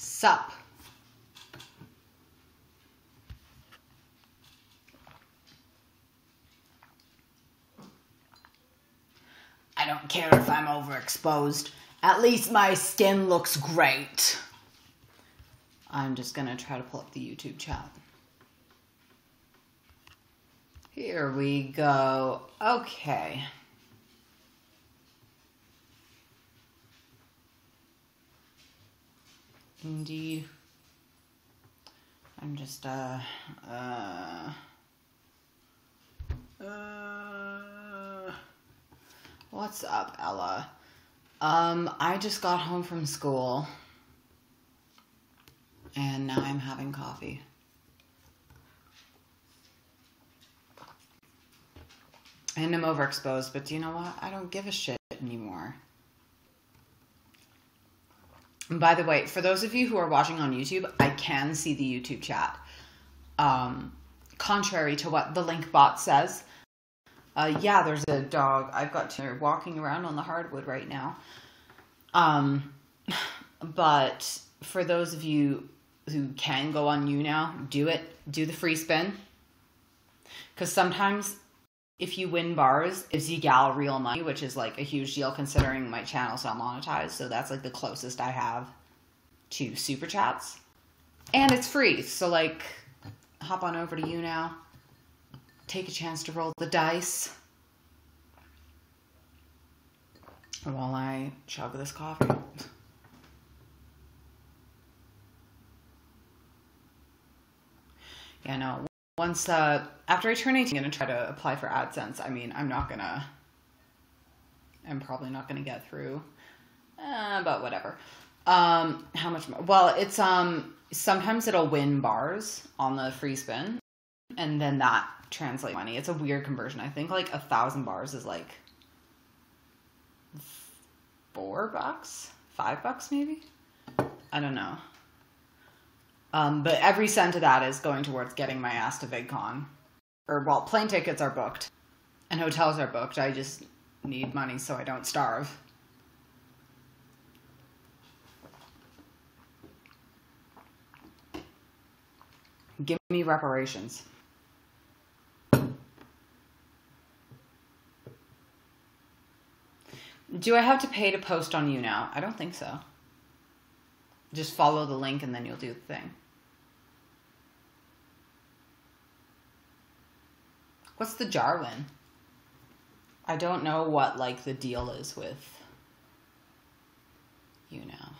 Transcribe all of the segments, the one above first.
Sup. I don't care if I'm overexposed. At least my skin looks great. I'm just gonna try to pull up the YouTube chat. Here we go. Okay. Indeed. I'm just, what's up, Ella? I just got home from school. And now I'm having coffee. And I'm overexposed, but do you know what? I don't give a shit anymore. And by the way, for those of you who are watching on YouTube, I can see the YouTube chat. Contrary to what the link bot says. Yeah, there's a dog. I've got two walking around on the hardwood right now. But for those of you who can go on YouNow, do it. Do the free spin. Because sometimes if you win bars, it gives you gal real money, which is like a huge deal considering my channel's not monetized. So that's like the closest I have to super chats. And it's free. So like hop on over to YouNow. Take a chance to roll the dice. While I chug this coffee. Yeah, no. Once, after I turn 18, I'm going to try to apply for AdSense. I mean, I'm probably not going to get through. But whatever. How much more? Well, it's, sometimes it'll win bars on the free spin. And then that translates money. It's a weird conversion. I think like 1,000 bars is like $4, $5 maybe. I don't know. But every cent of that is going towards getting my ass to VidCon. Or, well, plane tickets are booked. And hotels are booked. I just need money so I don't starve. Give me reparations. Do I have to pay to post on YouNow? I don't think so. Just follow the link and then you'll do the thing. What's the Jarwin? I don't know what like the deal is with YouNow.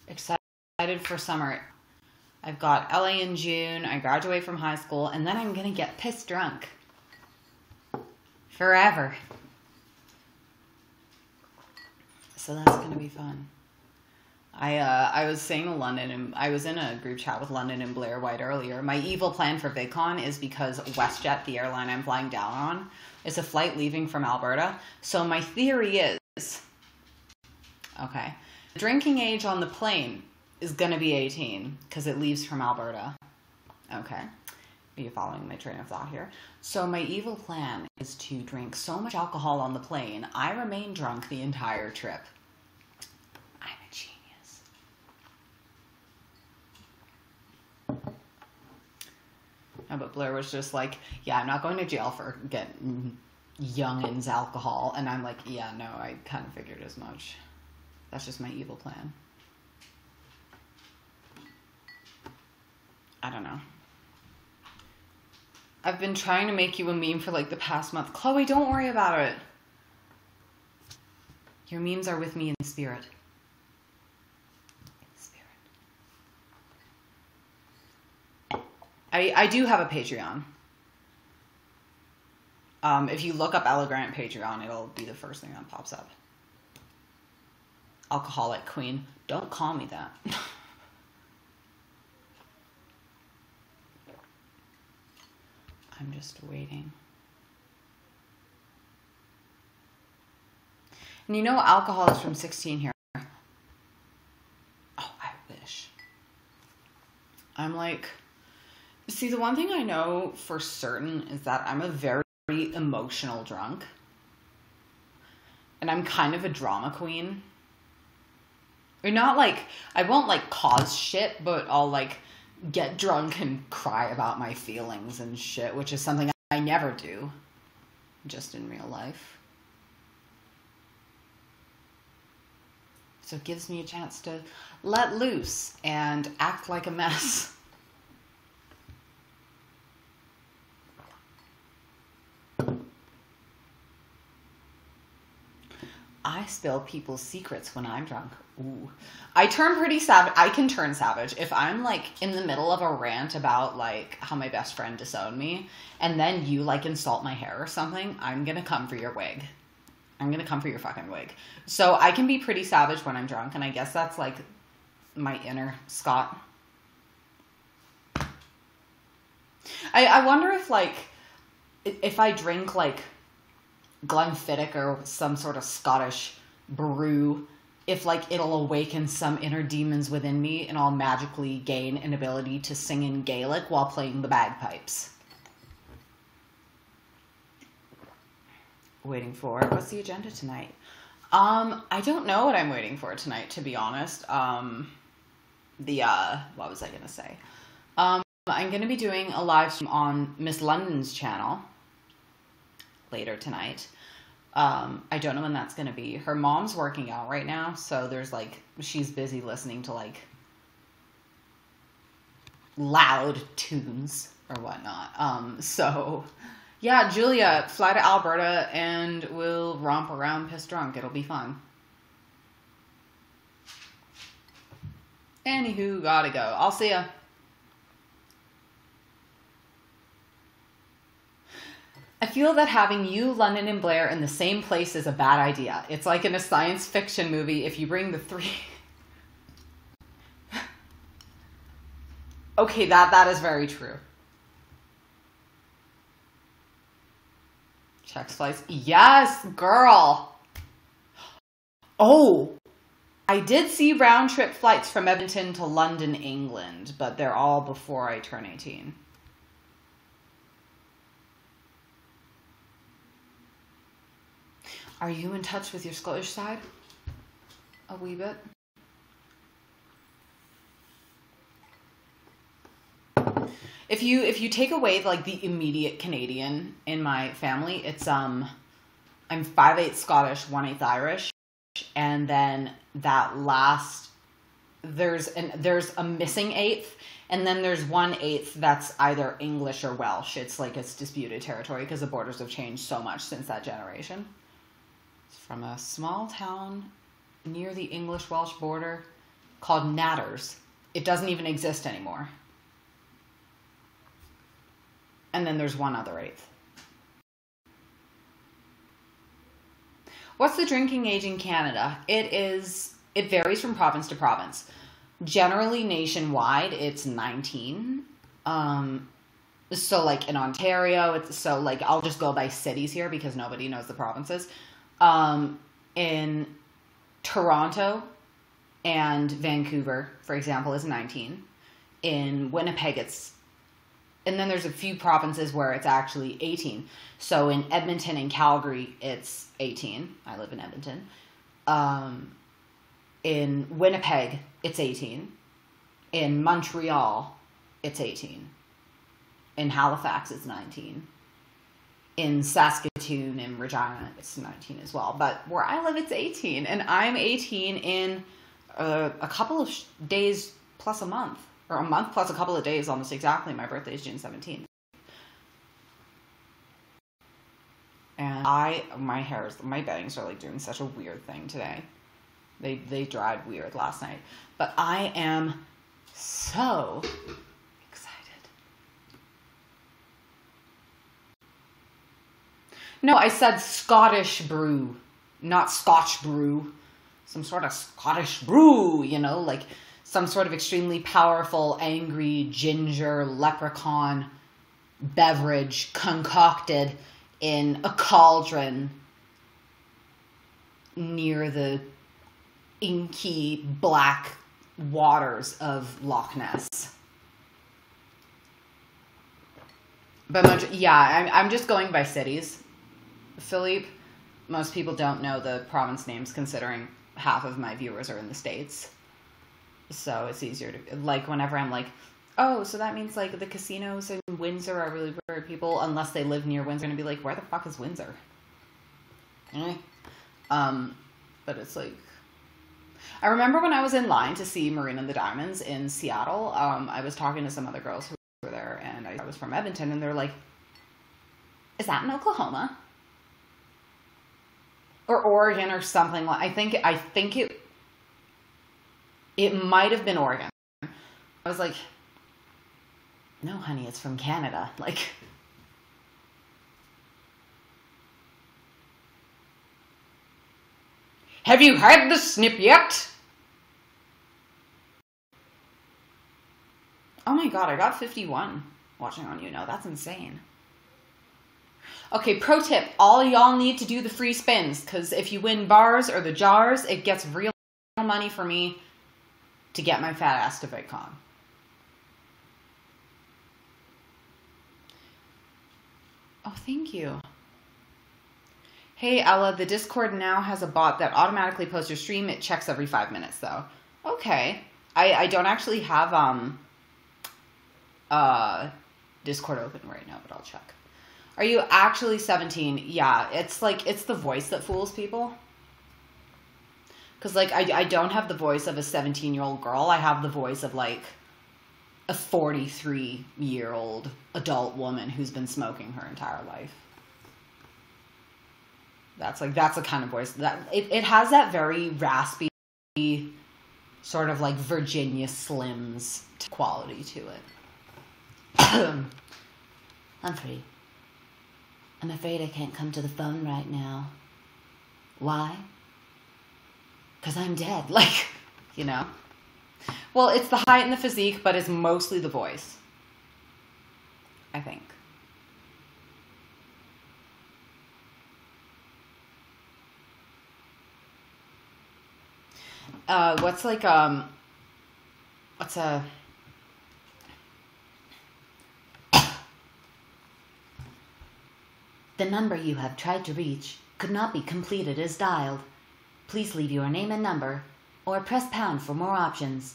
Excited for summer. I've got LA in June. I graduate from high school and then I'm gonna get pissed drunk. Forever. So that's going to be fun. I was saying to London, and I was in a group chat with London and Blair White earlier. My evil plan for VidCon is because WestJet, the airline I'm flying down on, is a flight leaving from Alberta. So my theory is, okay, the drinking age on the plane is going to be 18 because it leaves from Alberta. Okay. Are you following my train of thought here? So my evil plan is to drink so much alcohol on the plane, I remain drunk the entire trip. I'm a genius. No, but Blair was just like, yeah, I'm not going to jail for getting youngins alcohol. And I'm like, yeah, no, I kind of figured as much. That's just my evil plan. I don't know. I've been trying to make you a meme for like the past month. Chloe, don't worry about it. Your memes are with me in spirit. I do have a Patreon. If you look up Ella Grant Patreon, it'll be the first thing that pops up. Alcoholic Queen. Don't call me that. I'm just waiting. And you know alcohol is from 16 here. Oh, I wish. I'm like, see, the one thing I know for certain is that I'm a very emotional drunk. And I'm kind of a drama queen. Or not like, I won't like cause shit, but I'll like get drunk and cry about my feelings and shit, which is something I never do, just in real life. So it gives me a chance to let loose and act like a mess. I spill people's secrets when I'm drunk. Ooh. I turn pretty savage. I can turn savage. If I'm like in the middle of a rant about like how my best friend disowned me and then you like insult my hair or something, I'm going to come for your wig. I'm going to come for your fucking wig. So I can be pretty savage when I'm drunk, and I guess that's like my inner Scott. I wonder if like, if I drink like Glenfiddich or some sort of Scottish brew, if like it'll awaken some inner demons within me and I'll magically gain an ability to sing in Gaelic while playing the bagpipes. Waiting for, what's the agenda tonight? I don't know what I'm waiting for tonight, to be honest. What was I gonna say? I'm gonna be doing a live stream on Miss London's channel later tonight. I don't know when that's gonna be. Her mom's working out right now, so there's like, she's busy listening to like loud tunes or whatnot. So yeah, Julia, fly to Alberta and we'll romp around pissed drunk. It'll be fun. Anywho, gotta go. I'll see ya. I feel that having you, London, and Blair in the same place is a bad idea. It's like in a science fiction movie if you bring the three... Okay, that is very true. Checks flights. Yes, girl. Oh, I did see round trip flights from Edmonton to London, England, but they're all before I turn 18. Are you in touch with your Scottish side? A wee bit? If you take away like the immediate Canadian in my family, it's I'm 5/8 Scottish, 1/8 Irish, and then that last there's a missing eighth, and then there's 1/8 that's either English or Welsh. It's like it's disputed territory because the borders have changed so much since that generation. It's from a small town near the English-Welsh border called Natters. It doesn't even exist anymore. And then there's one other eighth. What's the drinking age in Canada? It varies from province to province. Generally nationwide, it's 19. So like in Ontario, so like I'll just go by cities here because nobody knows the provinces. In Toronto and Vancouver, for example, is 19. In Winnipeg, and then there's a few provinces where it's actually 18. So in Edmonton and Calgary, it's 18. I live in Edmonton. In Winnipeg, it's 18. In Montreal, it's 18. In Halifax, it's 19. In Saskatoon and Regina, it's 19 as well. But where I live, it's 18. And I'm 18 in a couple of days plus a month. Or a month plus a couple of days, almost exactly. My birthday is June 17th. And my bangs are like doing such a weird thing today. They dried weird last night. But I am so excited. No, I said Scottish brew, not Scotch brew. Some sort of Scottish brew, you know, like some sort of extremely powerful, angry, ginger, leprechaun beverage concocted in a cauldron near the inky black waters of Loch Ness. But yeah, I'm just going by cities, Philippe. Most people don't know the province names considering half of my viewers are in the States. So it's easier to, like, whenever I'm like, oh, so that means, like, the casinos in Windsor are really for people, unless they live near Windsor, and be like, where the fuck is Windsor? But it's like, I remember when I was in line to see Marina and the Diamonds in Seattle, I was talking to some other girls who were there, and I was from Edmonton, and they're like, is that in Oklahoma? Or Oregon or something. I think it might have been Oregon. I was like, no, honey, it's from Canada. Like, have you had the snip yet? Oh my god, I got 51 watching on YouNow. That's insane. Okay, pro tip. All y'all need to do the free spins, because if you win bars or the jars, it gets real money for me to get my fat ass to VidCon. Oh, thank you. Hey, Ella, the Discord now has a bot that automatically posts your stream. It checks every 5 minutes, though. Okay. I don't actually have Discord open right now, but I'll check. Are you actually 17? Yeah, it's like, it's the voice that fools people. Because, like, I don't have the voice of a 17-year-old girl. I have the voice of, like, a 43-year-old adult woman who's been smoking her entire life. That's the kind of voice that it has, that very raspy, sort of like Virginia Slims quality to it. I'm free. I'm afraid I can't come to the phone right now. Why? Because I'm dead. Like, you know. Well, it's the height and the physique, but it's mostly the voice, I think. The number you have tried to reach could not be completed as dialed. Please leave your name and number, or press pound for more options.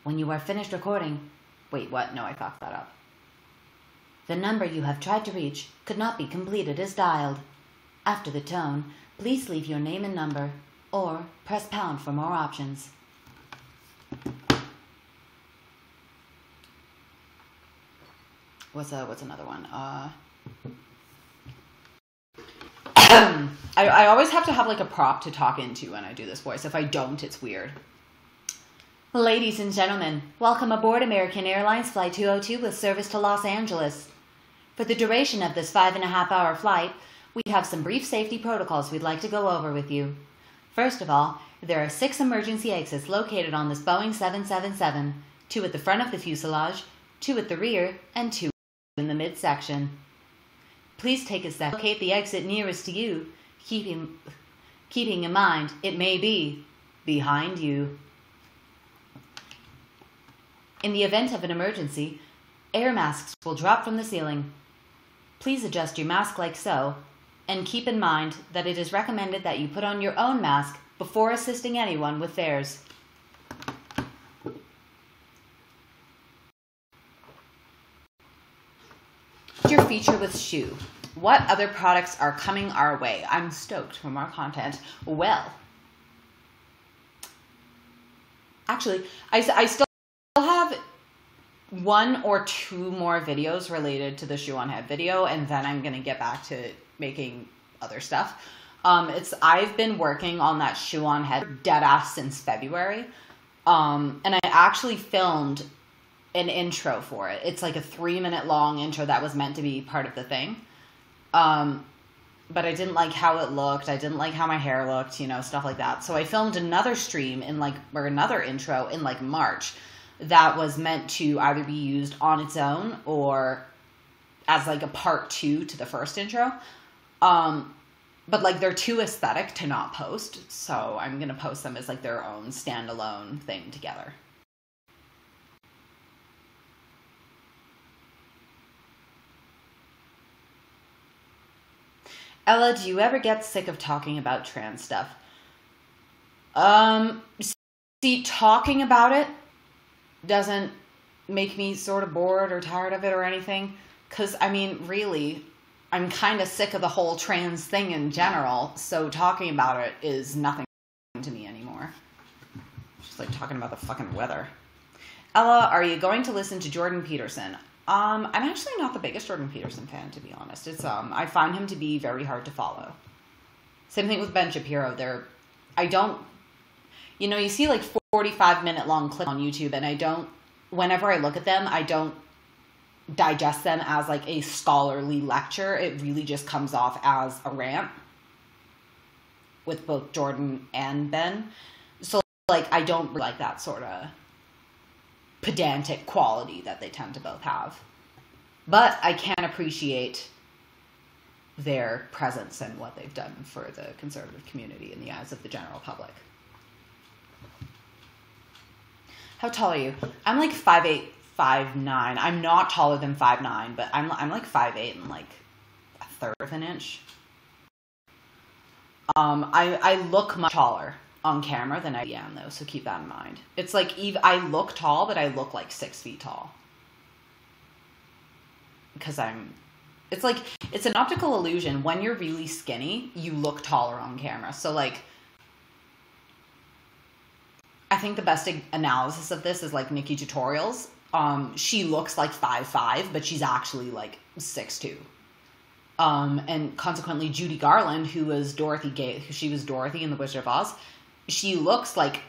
When you are finished recording... Wait, what? No, I fucked that up. The number you have tried to reach could not be completed as dialed. After the tone, please leave your name and number, or press pound for more options. What's another one? I always have to have like a prop to talk into when I do this voice. If I don't, it's weird. Ladies and gentlemen, welcome aboard American Airlines Flight 202 with service to Los Angeles. For the duration of this 5.5-hour flight, we have some brief safety protocols we'd like to go over with you. First of all, there are 6 emergency exits located on this Boeing 777, 2 at the front of the fuselage, 2 at the rear, and 2 in the midsection. Please take a step to locate the exit nearest to you, keeping in mind it may be behind you. In the event of an emergency, air masks will drop from the ceiling. Please adjust your mask like so, and keep in mind that it is recommended that you put on your own mask before assisting anyone with theirs. Your feature with Shoe. What other products are coming our way? I'm stoked for more content. Well, actually, I still have 1 or 2 more videos related to the Shoe on Head video, and then I'm going to get back to making other stuff. I've been working on that Shoe on Head dead ass since February. And I actually filmed an intro for it. It's like a 3-minute long intro that was meant to be part of the thing. But I didn't like how it looked. I didn't like how my hair looked, you know, stuff like that. So I filmed another stream or another intro in like March that was meant to either be used on its own or as like a part 2 to the first intro. But like they're too aesthetic to not post. So I'm going to post them as like their own standalone thing together. Ella, do you ever get sick of talking about trans stuff? Um, See, talking about it doesn't make me sort of bored or tired of it or anything. Because, I mean, really, I'm kind of sick of the whole trans thing in general. So talking about it is nothing to me anymore. Just like talking about the fucking weather. Ella, are you going to listen to Jordan Peterson? I'm actually not the biggest Jordan Peterson fan, to be honest. It's I find him to be very hard to follow. Same thing with Ben Shapiro. You see like 45-minute long clips on YouTube, and whenever I look at them, I don't digest them as like a scholarly lecture. It really just comes off as a rant with both Jordan and Ben. So like, I don't like that sort of pedantic quality that they tend to both have. But I can appreciate their presence and what they've done for the conservative community in the eyes of the general public. How tall are you? I'm like 5'8", 5'9". I'm not taller than 5'9", but I'm like 5'8" and like a third of an inch. I look much taller on camera than I am, though, so keep that in mind. It's like, I look tall, but I look like 6 feet tall. Because it's like, it's an optical illusion. When you're really skinny, you look taller on camera. So like, I think the best analysis of this is like Nikki Tutorials. She looks like 5'5", but she's actually like 6'2". And consequently, Judy Garland, who was she was Dorothy in The Wizard of Oz, she looks like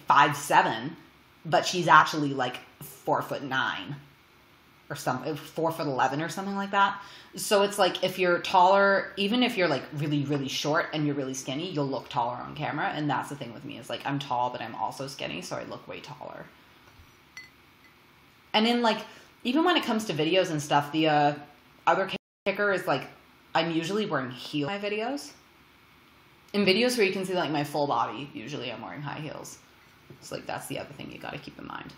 5'7", but she's actually like 4'9" or something, 4'11" or something like that. So it's like, if you're taller, even if you're like really, really short and you're really skinny, you'll look taller on camera. And that's the thing with me, is like, I'm tall, but I'm also skinny, so I look way taller. And in like, even when it comes to videos and stuff, the other kicker is like, I'm usually wearing heels in my videos. In videos where you can see like my full body, usually I'm wearing high heels. So like, that's the other thing you got to keep in mind.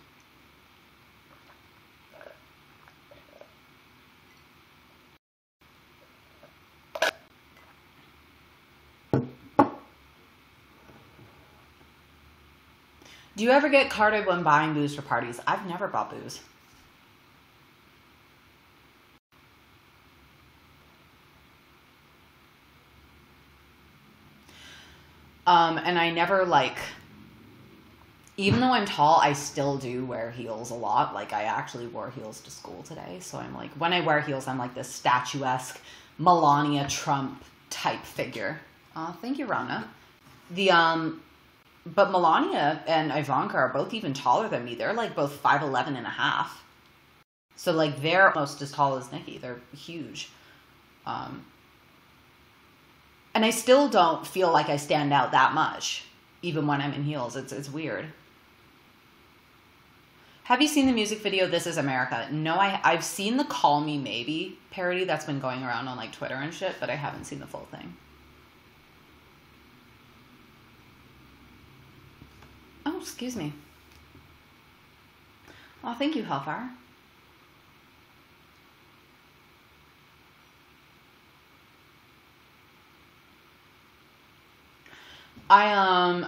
Do you ever get carded when buying booze for parties? I've never bought booze. And I never like, even though I'm tall, I still do wear heels a lot. Like, I actually wore heels to school today. So I'm like, when I wear heels, I'm like this statuesque Melania Trump type figure. Thank you, Rana. But Melania and Ivanka are both even taller than me. They're like both 5'11" and a half. So like, they're almost as tall as Nikki. They're huge. And I still don't feel like I stand out that much, even when I'm in heels. It's weird. Have you seen the music video, This Is America? No, I've seen the Call Me Maybe parody that's been going around on like Twitter and shit, but I haven't seen the full thing. Oh, excuse me. Oh, thank you, Hellfire.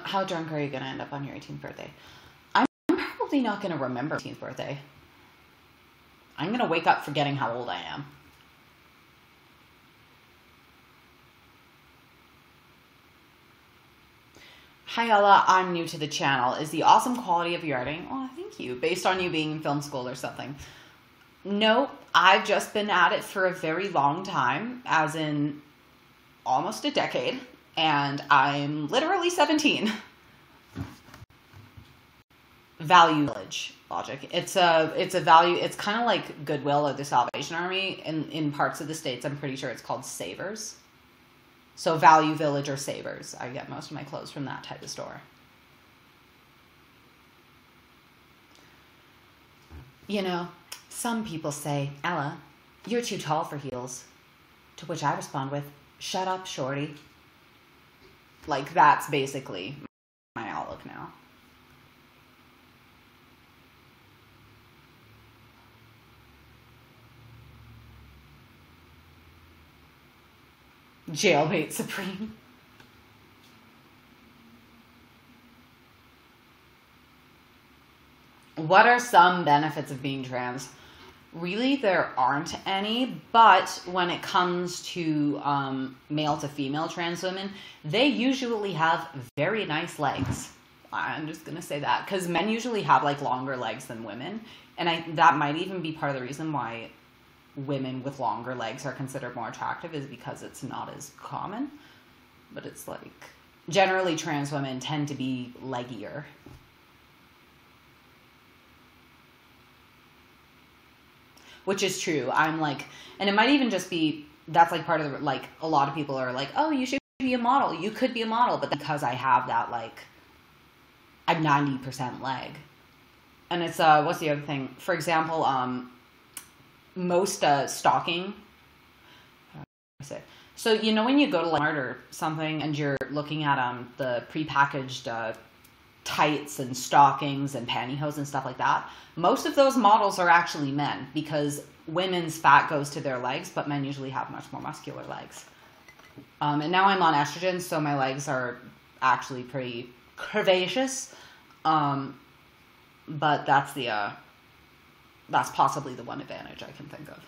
How drunk are you going to end up on your 18th birthday? I'm probably not going to remember 18th birthday. I'm going to wake up forgetting how old I am. Hi, Ella. I'm new to the channel. Is the awesome quality of your editing? Oh, thank you. Based on you being in film school or something. No, I've just been at it for a very long time, as in almost a decade. And I'm literally 17. Value village logic. It's a value. It's kind of like Goodwill or the Salvation Army. In parts of the States, I'm pretty sure it's called Savers. So Value Village or Savers. I get most of my clothes from that type of store. You know, some people say, Ella, you're too tall for heels. To which I respond with, shut up, shorty. Like, that's basically my outlook now. Jailbait Supreme. What are some benefits of being trans? Really, there aren't any, but when it comes to male to female trans women, they usually have very nice legs. I'm just going to say that, because men usually have like longer legs than women, and that might even be part of the reason why women with longer legs are considered more attractive, is because it's not as common. But it's like, generally trans women tend to be leggier. Which is true. I'm like, and it might even just be, that's like part of the, like, a lot of people are like, oh, you should be a model. You could be a model. But because I have that, like, I'm 90% leg. And it's, what's the other thing? For example, most stocking, how do I say? So, you know, when you go to like Walmart or something and you're looking at the prepackaged tights and stockings and pantyhose and stuff like that, most of those models are actually men, because women's fat goes to their legs, but men usually have much more muscular legs. And now I'm on estrogen, so my legs are actually pretty curvaceous. But that's that's possibly the one advantage I can think of.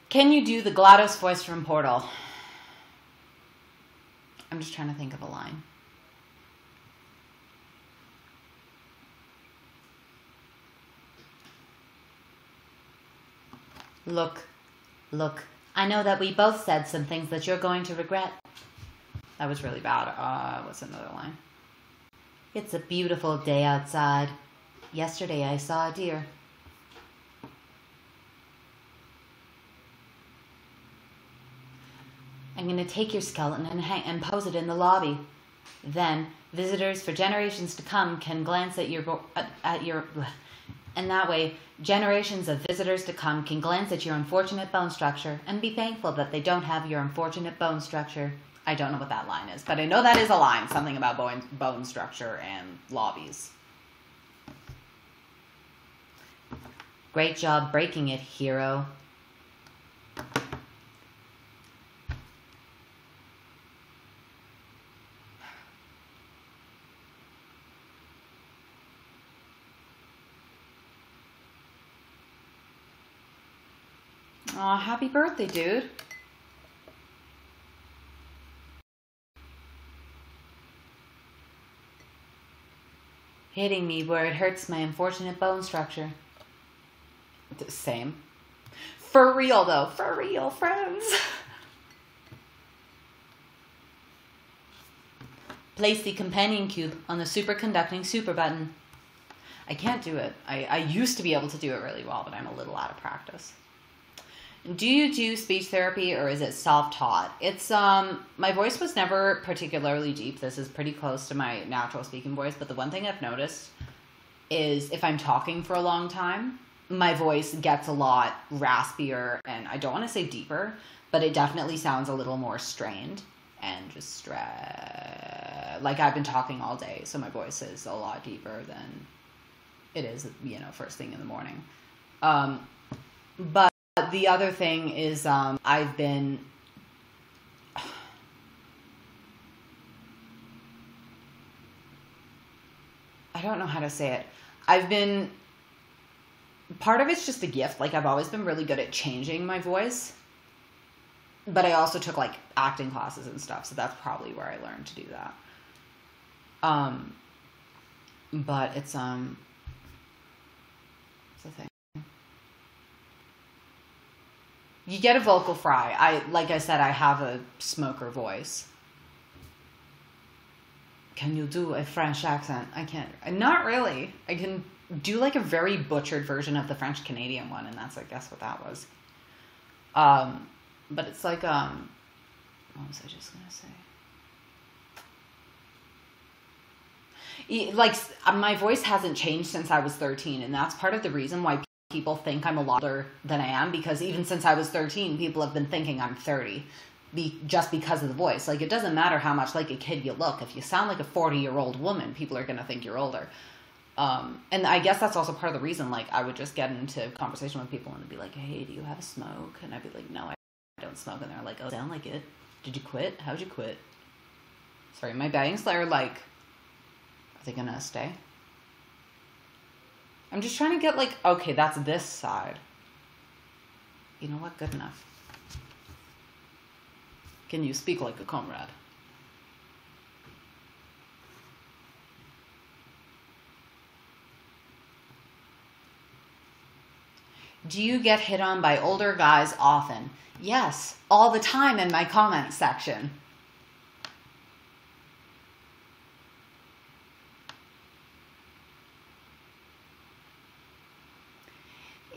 Can you do the GLaDOS voice from Portal? I'm just trying to think of a line. Look, I know that we both said some things that you're going to regret. That was really bad. What's another line? It's a beautiful day outside. Yesterday I saw a deer. I'm going to take your skeleton and pose it in the lobby. Then, visitors for generations to come can glance at your... And that way, generations of visitors to come can glance at your unfortunate bone structure and be thankful that they don't have your unfortunate bone structure. I don't know what that line is, but I know that is a line. Something about bone structure and lobbies. Great job breaking it, hero. Aw, happy birthday, dude. Hitting me where it hurts my unfortunate bone structure. Same. For real, though. For real, friends. Place the companion cube on the superconducting super button. I can't do it. I used to be able to do it really well, but I'm a little out of practice. Do you do speech therapy, or is it self-taught? It's, my voice was never particularly deep. This is pretty close to my natural speaking voice, but the one thing I've noticed is if I'm talking for a long time, my voice gets a lot raspier, and I don't want to say deeper, but it definitely sounds a little more strained and just like I've been talking all day, so my voice is a lot deeper than it is, you know, first thing in the morning. But the other thing is, I've been, I don't know how to say it. Part of it's just a gift. Like, I've always been really good at changing my voice, but I also took like acting classes and stuff. So that's probably where I learned to do that. But it's the thing. You get a vocal fry. Like I said, I have a smoker voice. Can you do a French accent? I can't. Not really. I can do like a very butchered version of the French Canadian one, and that's, I guess, what that was. But it's like, what was I just gonna say? Like, my voice hasn't changed since I was 13, and that's part of the reason why people think I'm a lot older than I am, because even since I was 13, people have been thinking I'm 30, just because of the voice. Like, it doesn't matter how much like a kid you look. If you sound like a 40-year-old woman, people are going to think you're older. And I guess that's also part of the reason, like, I would just get into conversation with people and be like, hey, do you have a smoke? And I'd be like, no, I don't smoke. And they're like, oh, sound like it. Did you quit? How'd you quit? Sorry, my bangs are like, are they gonna stay? I'm just trying to get like, okay, that's this side. You know what? Good enough. Can you speak like a comrade? Do you get hit on by older guys often? Yes, all the time in my comment section.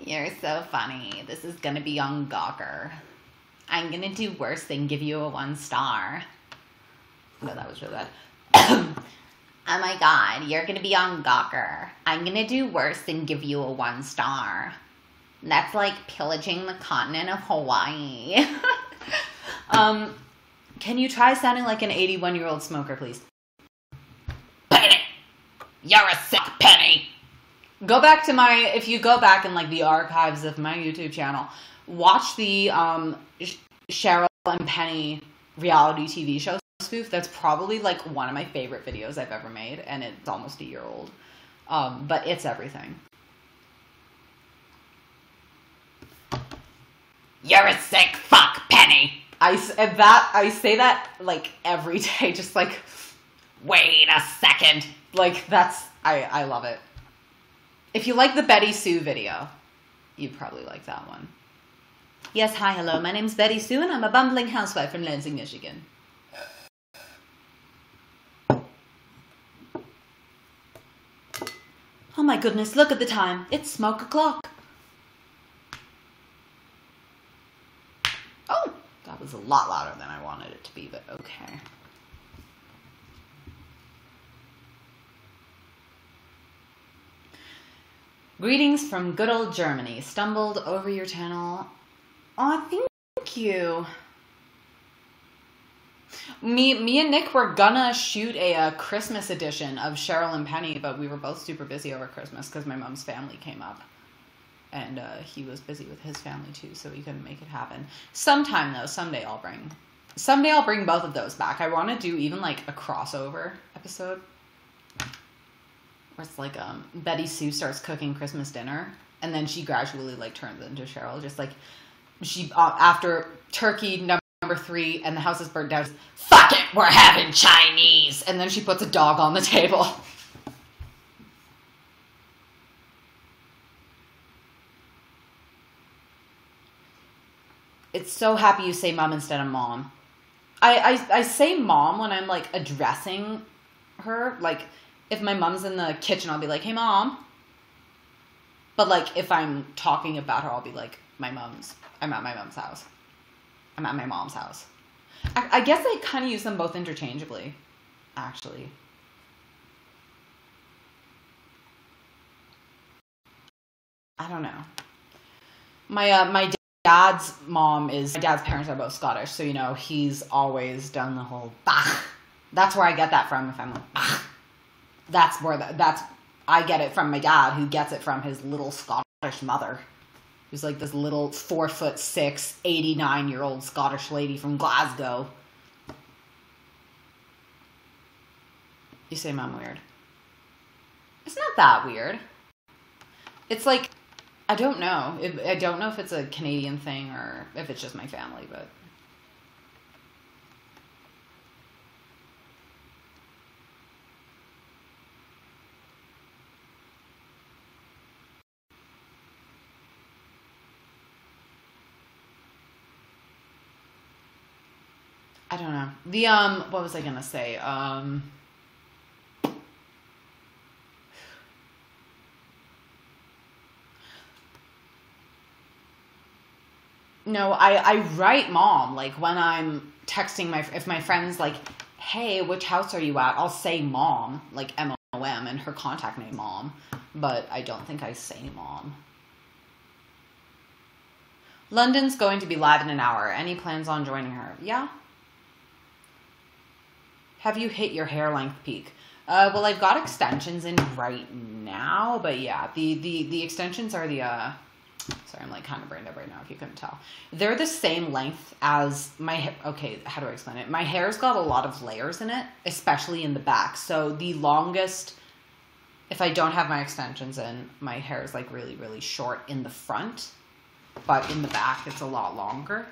You're so funny. This is gonna be on Gawker. I'm gonna do worse than give you a 1 star. No, that was really bad. Oh my god, you're gonna be on Gawker. I'm gonna do worse than give you a 1 star. That's like pillaging the continent of Hawaii. Can you try sounding like an 81-year-old smoker, please? Penny! You're a sick penny! Go back to my, if you go back in like the archives of my YouTube channel, watch the Cheryl and Penny reality TV show spoof. That's probably like one of my favorite videos I've ever made, and it's almost a year old. But it's everything. You're a sick fuck, Penny. I say that like every day, just like, wait a second. Like I love it. If you like the Betty Sue video, you'd probably like that one. Yes, hi, hello. My name's Betty Sue, and I'm a bumbling housewife from Lansing, Michigan. Oh my goodness, look at the time. It's smoke o'clock. Oh, that was a lot louder than I wanted it to be, but okay. Greetings from good old Germany. Stumbled over your channel. Oh, thank you. Me and Nick were gonna shoot a Christmas edition of Cheryl and Penny, but we were both super busy over Christmas because my mom's family came up. And he was busy with his family too, so we couldn't make it happen. Sometime though, someday I'll bring both of those back. I want to do even like a crossover episode. Where it's like Betty Sue starts cooking Christmas dinner, and then she gradually like turns into Cheryl. Just like she after turkey number 3 and the house is burnt down. Fuck it, we're having Chinese, and then she puts a dog on the table. It's so happy you say mom instead of mom. I say mom when I'm like addressing her, like. If my mom's in the kitchen, I'll be like, hey, Mom. But, like, if I'm talking about her, I'll be like, I'm at my mom's house. I'm at my mom's house. I guess I kind of use them both interchangeably, actually. I don't know. My dad's parents are both Scottish, so, you know, he's always done the whole, bah. That's where I get that from, if I'm like, bah. I get it from my dad, who gets it from his little Scottish mother, who's like this little 4'6", 89-year-old Scottish lady from Glasgow. You say mom weird. It's not that weird. It's like, I don't know. I don't know if it's a Canadian thing or if it's just my family, but... I don't know. The, what was I gonna say? No, I write mom, like, when I'm texting if my friend's like, hey, which house are you at? I'll say mom, like M-O-M, and her contact name mom, but I don't think I say mom. London's going to be live in an hour. Any plans on joining her? Yeah. Have you hit your hair length peak? Well, I've got extensions in right now, but yeah, the extensions are the Sorry, I'm like kind of brain dead right now if you couldn't tell. They're the same length as my hair. Okay, how do I explain it? My hair's got a lot of layers in it, especially in the back. So the longest, if I don't have my extensions in, my hair is like really, really short in the front, but in the back it's a lot longer.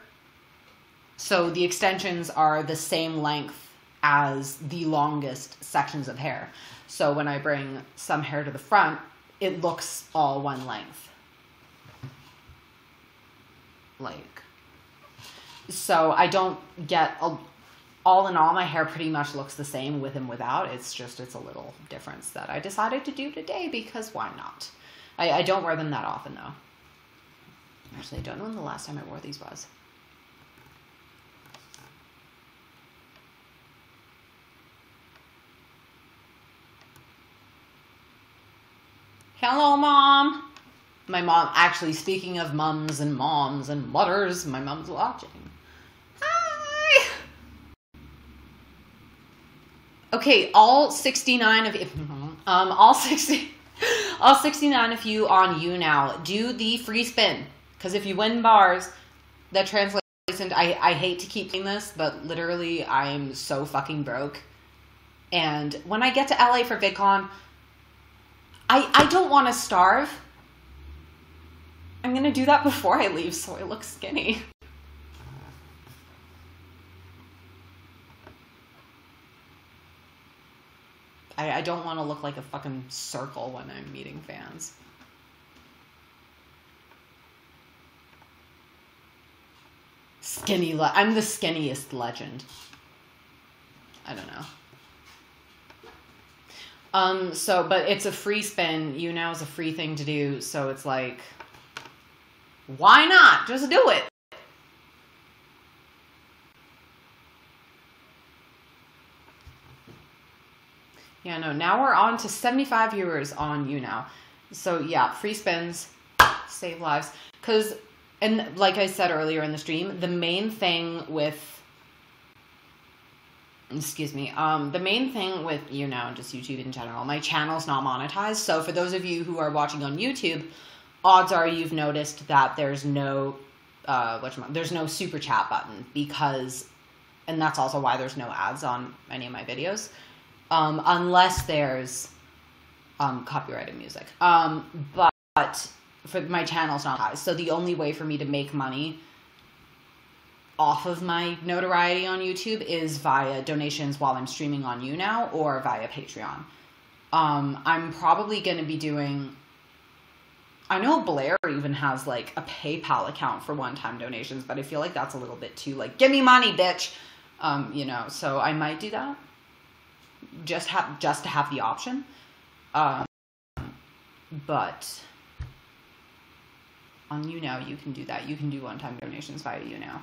So the extensions are the same length as the longest sections of hair. So when I bring some hair to the front, it looks all one length. Like, so I don't get, all in all, my hair pretty much looks the same with and without. It's a little difference that I decided to do today because why not? I don't wear them that often though. Actually, I don't know when the last time I wore these was. Hello, Mom. My mom, actually, speaking of mums and moms and mothers, my mom's watching. Hi! Okay, all 69 of you, all 69 of you on YouNow, do the free spin. Because if you win bars, that translates into, I hate to keep saying this, but literally I'm so fucking broke. And when I get to LA for VidCon, I don't want to starve. I'm going to do that before I leave so I look skinny. I don't want to look like a fucking circle when I'm meeting fans. I'm the skinniest legend. I don't know. But it's a free spin. YouNow is a free thing to do, so it's like, why not? Just do it. Yeah, no, now we're on to 75 viewers on YouNow. So yeah, free spins save lives. And like I said earlier in the stream, the main thing with the main thing with YouNow and just YouTube in general, my channel's not monetized. So for those of you who are watching on YouTube, odds are you've noticed that there's no there's no super chat button and that's also why there's no ads on any of my videos, unless there's copyrighted music. But for my channel's not monetized, so the only way for me to make money off of my notoriety on YouTube is via donations while I'm streaming on YouNow or via Patreon. I'm probably going to be doing, I know Blair even has like a PayPal account for one-time donations, but I feel like that's a little bit too like, give me money, bitch. You know, so I might do that just to have the option. But on YouNow, you can do that. You can do one-time donations via YouNow.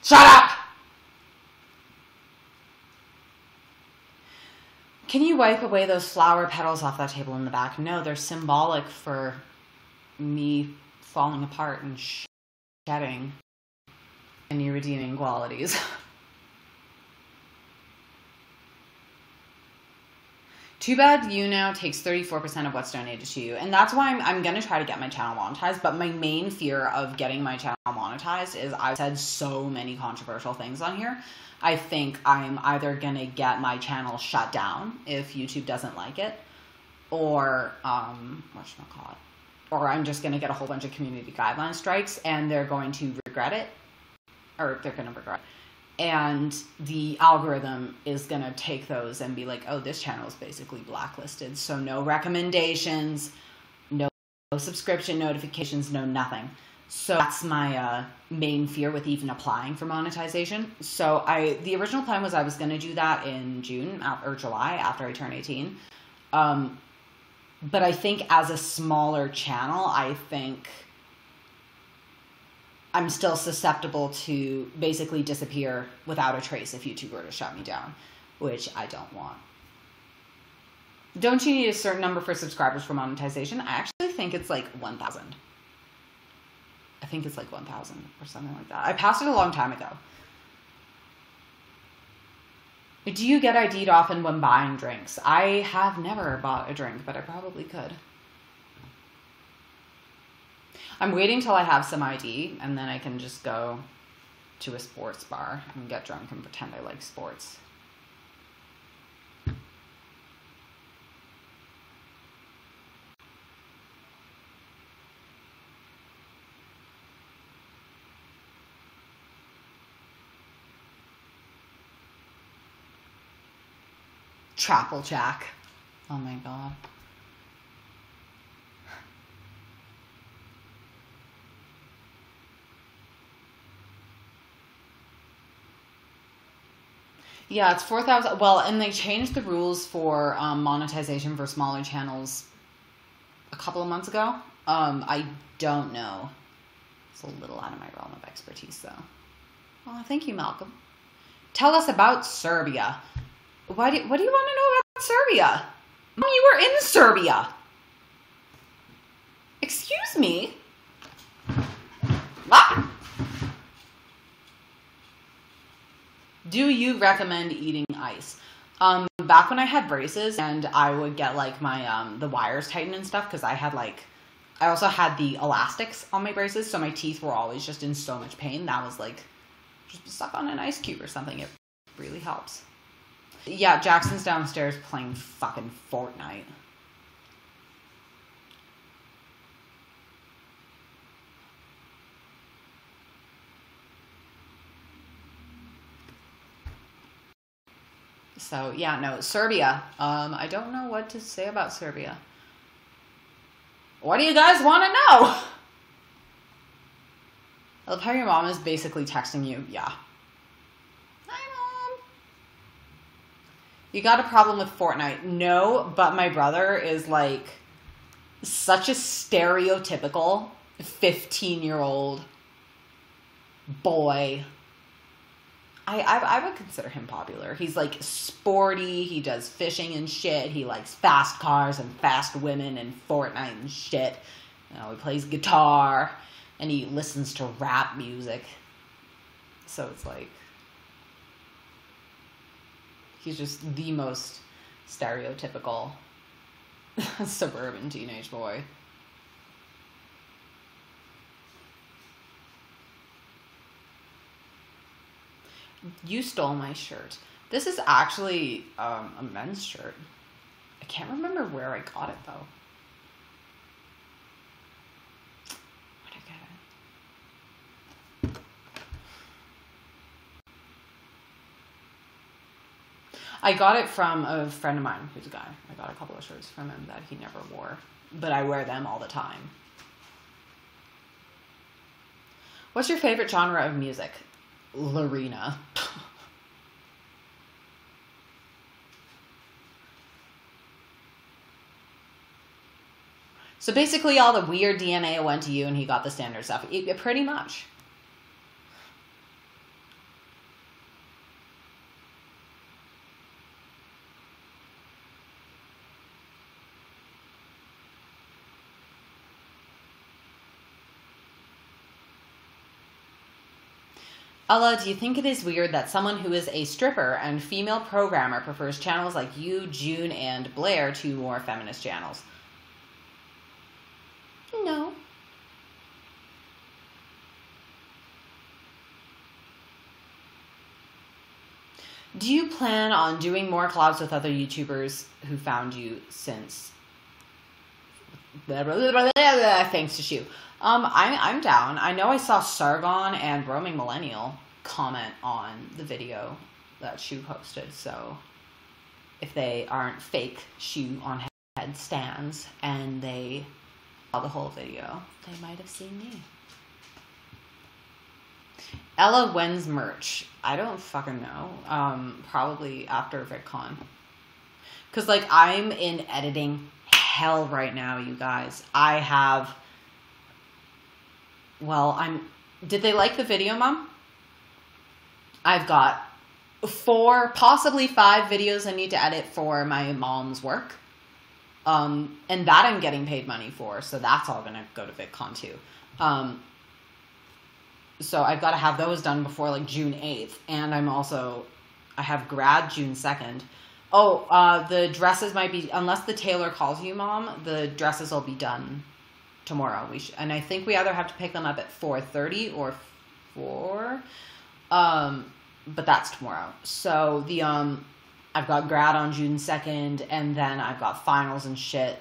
Shut up! Can you wipe away those flower petals off that table in the back? No, they're symbolic for me falling apart and shedding any redeeming qualities. Too bad YouNow takes 34% of what's donated to you. And that's why I'm going to try to get my channel monetized. But my main fear of getting my channel monetized is I've said so many controversial things on here. I think I'm either going to get my channel shut down if YouTube doesn't like it. Or, whatchamacallit? Or I'm just going to get a whole bunch of community guideline strikes and they're going to regret it. Or they're going to regret it. And the algorithm is going to take those and be like, oh, this channel is basically blacklisted. So no recommendations, no subscription notifications, no nothing. So that's my main fear with even applying for monetization. So the original plan was I was going to do that in June or July after I turn 18. But I think as a smaller channel, I think I'm still susceptible to basically disappear without a trace if YouTube were to shut me down, which I don't want. Don't you need a certain number for subscribers for monetization? I actually think it's like 1,000. I think it's like 1,000 or something like that. I passed it a long time ago. Do you get ID'd often when buying drinks? I have never bought a drink, but I probably could. I'm waiting till I have some ID, and then I can just go to a sports bar and get drunk and pretend I like sports. Trapplejack. Oh my god. Yeah, it's 4,000. Well, and they changed the rules for monetization for smaller channels a couple of months ago. I don't know. It's a little out of my realm of expertise, though. Oh, thank you, Malcolm. Tell us about Serbia. What do you want to know about Serbia? Mom, you were in Serbia. Excuse me? Ah! Do you recommend eating ice? Back when I had braces and I would get like my the wires tightened and stuff, because I also had the elastics on my braces, so my teeth were always just in so much pain. That was like just suck on an ice cube or something. It really helps. Yeah, Jackson's downstairs playing fucking Fortnite. So, yeah, no, Serbia. I don't know what to say about Serbia. What do you guys want to know? I love how your mom is basically texting you. Yeah. Hi, Mom. You got a problem with Fortnite? No, but my brother is like such a stereotypical 15-year-old boy. I would consider him popular. He's like sporty. He does fishing and shit. He likes fast cars and fast women and Fortnite and shit. You know, he plays guitar and he listens to rap music. So it's like, he's just the most stereotypical suburban teenage boy. You stole my shirt. This is actually a men's shirt. I can't remember where I got it, though. Where'd I get it? I got it from a friend of mine who's a guy. I got a couple of shirts from him that he never wore, but I wear them all the time. What's your favorite genre of music? Lorena. So basically all the weird DNA went to you and he got the standard stuff. Pretty much. Ella, do you think it is weird that someone who is a stripper and female programmer prefers channels like you, June, and Blair to more feminist channels? No. Do you plan on doing more collabs with other YouTubers who found you since... Thanks to Shu. I'm down. I know I saw Sargon and Roaming Millennial comment on the video that Shu posted, so if they aren't fake Shu on head stands and they saw the whole video, they might have seen me. Ella, when's merch? I don't fucking know. Probably after VidCon. Because, like, I'm in editing hell right now, you guys. I have... Well, Did they like the video, Mom? I've got 4, possibly 5 videos I need to edit for my mom's work. And that I'm getting paid money for, so that's all going to go to VidCon too. So I've got to have those done before like June 8th. And I'm also I have grad June 2nd. Oh, the dresses might be, unless the tailor calls you, Mom, the dresses will be done tomorrow. And I think we either have to pick them up at 4:30 or 4. But that's tomorrow. So I've got grad on June 2nd, and then I've got finals and shit.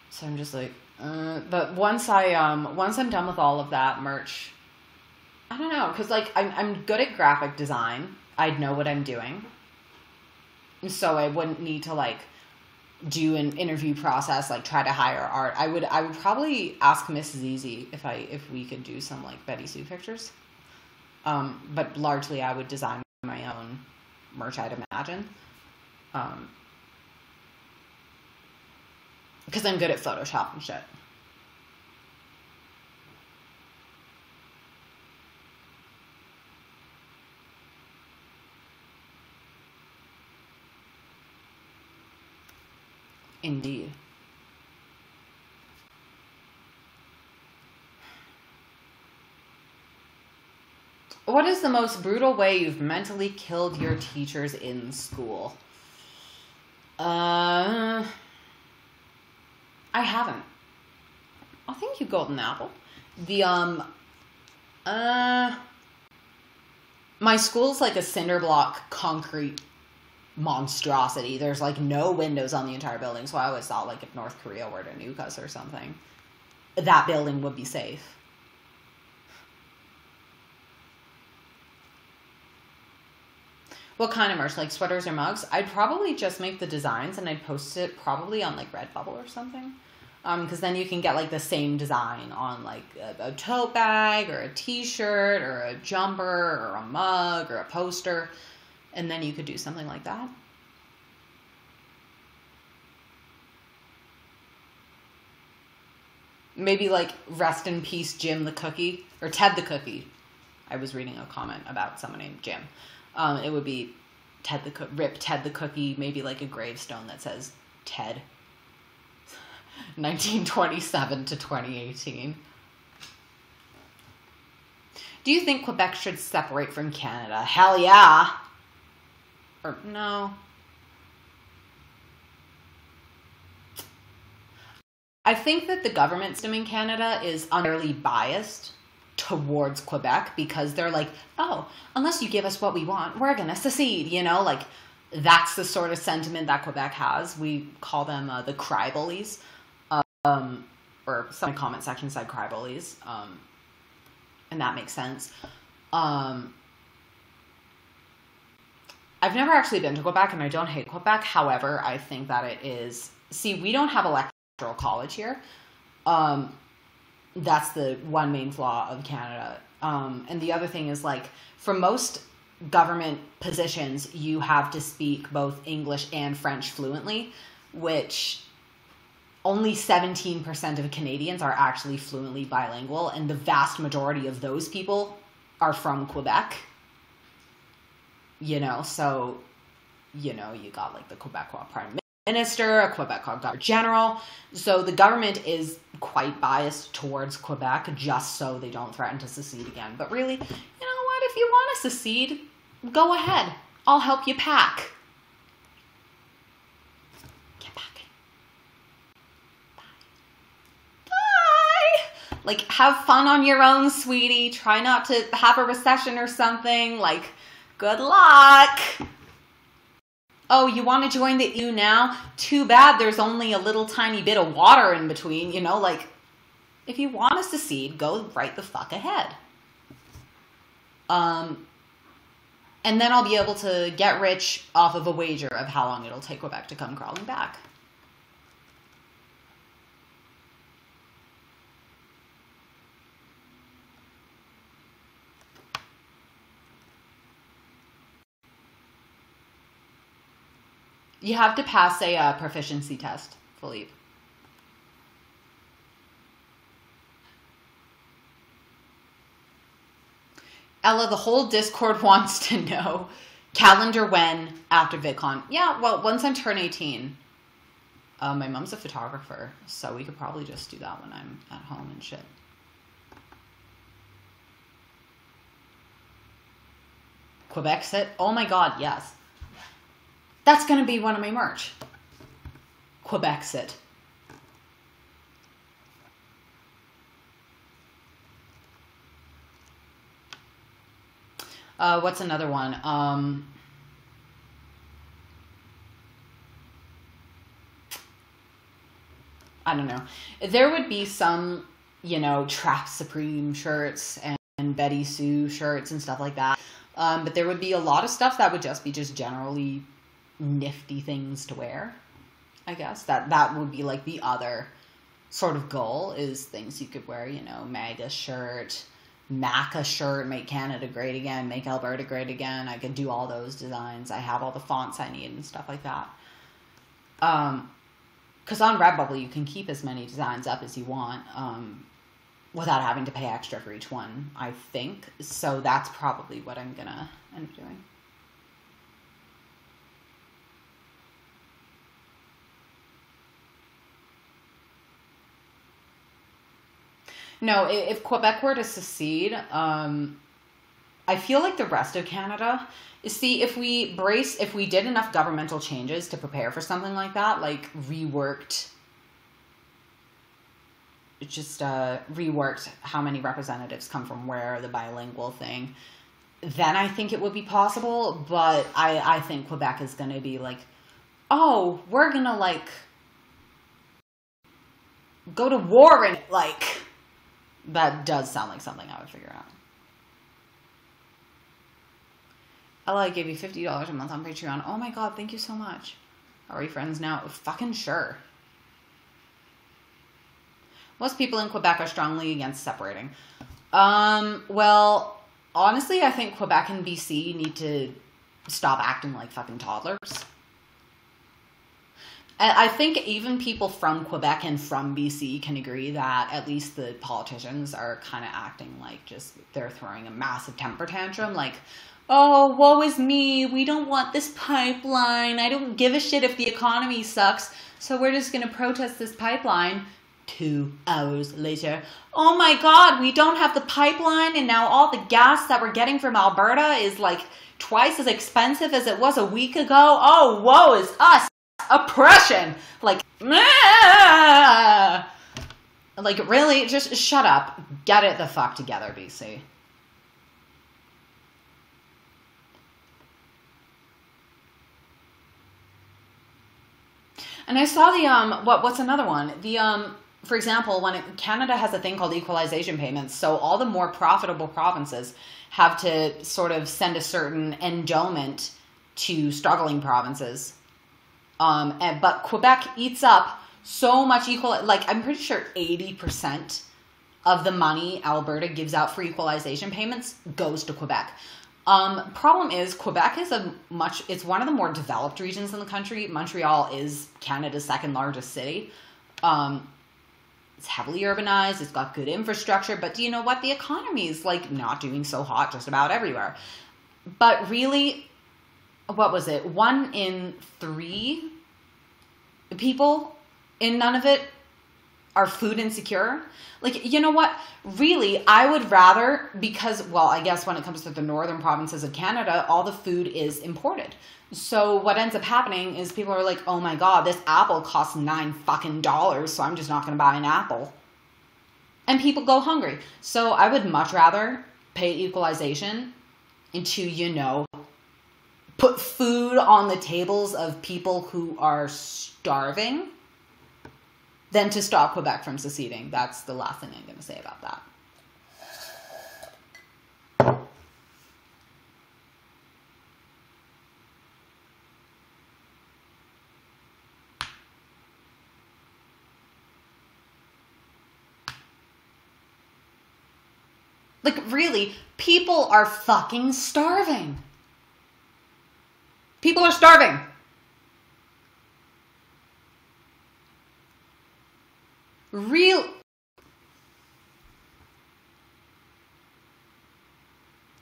So I'm just like, but once I'm done with all of that merch, I don't know, because like I'm good at graphic design. I'd know what I'm doing, so I wouldn't need to like do an interview process, like try to hire art. I would probably ask Miss Zizi if we could do some like Betty Sue pictures. But largely I would design my own merch, I'd imagine. Because I'm good at Photoshop and shit. Indeed. What is the most brutal way you've mentally killed your teachers in school? I haven't. Oh, thank you, Golden Apple. My school's like a cinder block concrete monstrosity. There's like no windows on the entire building, so I always thought like if North Korea were to nuke us or something, that building would be safe. What kind of merch? Like sweaters or mugs? I'd probably just make the designs and I'd post it probably on like Redbubble or something. Because then you can get like the same design on like a tote bag or a t-shirt or a jumper or a mug or a poster. And then you could do something like that. Maybe like rest in peace Jim the Cookie or Ted the Cookie. I was reading a comment about someone named Jim. It would be rip Ted the Cookie, maybe like a gravestone that says Ted 1927 to 2018. Do you think Quebec should separate from Canada? Hell yeah. Or no. I think that the government system in Canada is unfairly biased towards Quebec because they're like, oh, unless you give us what we want, we're going to secede, you know? Like, that's the sort of sentiment that Quebec has. We call them the cry bullies. Or some comment section said cry bullies. And that makes sense. I've never actually been to Quebec, and I don't hate Quebec. However, I think that it is... See, we don't have electoral college here. That's the one main flaw of Canada. And the other thing is, like, for most government positions, you have to speak both English and French fluently, which only 17% of Canadians are actually fluently bilingual, and the vast majority of those people are from Quebec. You know, so, you know, you got, like, the Quebecois Prime Minister, a Quebecois Governor General. So the government is quite biased towards Quebec just so they don't threaten to secede again. But really, you know what? If you want to secede, go ahead. I'll help you pack. Get packing. Bye. Bye. Like, have fun on your own, sweetie. Try not to have a recession or something. Like, good luck. Oh, you want to join the EU now? Too bad there's only a little tiny bit of water in between, you know, like, if you want to secede, go right the fuck ahead. And then I'll be able to get rich off of a wager of how long it'll take Quebec to come crawling back. You have to pass a proficiency test, Philippe. Ella, the whole Discord wants to know calendar when after VidCon. Yeah, well, once I turn 18. My mom's a photographer, so we could probably just do that when I'm at home and shit. Quebec sit. Oh my God, yes. That's going to be one of my merch. Quebec sit. What's another one? I don't know. There would be some, you know, Trap Supreme shirts and Betty Sue shirts and stuff like that. But there would be a lot of stuff that would just be just generally nifty things to wear. I guess that would be like the other sort of goal, is things you could wear, you know, MAGA shirt, MACA shirt, make Canada great again, make Alberta great again. I could do all those designs. I have all the fonts I need and stuff like that. Because on Redbubble, you can keep as many designs up as you want without having to pay extra for each one, I think. So that's probably what I'm going to end up doing. No, if Quebec were to secede, I feel like the rest of Canada, see, if we did enough governmental changes to prepare for something like that, like reworked how many representatives come from where, the bilingual thing, then I think it would be possible. But I think Quebec is going to be like, oh, we're going to like go to war, and like, that does sound like something I would figure out. Ella gave you $50 a month on Patreon. Oh my God, thank you so much. Are we friends now? Fucking sure. Most people in Quebec are strongly against separating. Well, honestly, I think Quebec and BC need to stop acting like fucking toddlers. I think even people from Quebec and from BC can agree that at least the politicians are kind of acting like just they're throwing a massive temper tantrum. Like, oh, woe is me. We don't want this pipeline. I don't give a shit if the economy sucks. So we're just going to protest this pipeline. 2 hours later, oh my God, we don't have the pipeline. And now all the gas that we're getting from Alberta is like twice as expensive as it was a week ago. Oh, woe is us. Oppression. Like really, just shut up. Get it the fuck together, BC. And I saw the what's another one? The for example, when Canada has a thing called equalization payments, so all the more profitable provinces have to sort of send a certain endowment to struggling provinces. But Quebec eats up so much like I'm pretty sure 80% of the money Alberta gives out for equalization payments goes to Quebec. Problem is Quebec is it's one of the more developed regions in the country. Montreal is Canada's second largest city. It's heavily urbanized. It's got good infrastructure, but do you know what? The economy is like not doing so hot just about everywhere. But really, what was it? 1 in 3 people in none of it are food insecure. Like, you know what? Really, I would rather, because, well, I guess when it comes to the northern provinces of Canada, all the food is imported. So what ends up happening is people are like, oh my God, this apple costs $9 fucking, so I'm just not going to buy an apple. And people go hungry. So I would much rather pay equalization into, you know, put food on the tables of people who are starving than to stop Quebec from seceding. That's the last thing I'm going to say about that. Like, really, people are fucking starving. People are starving.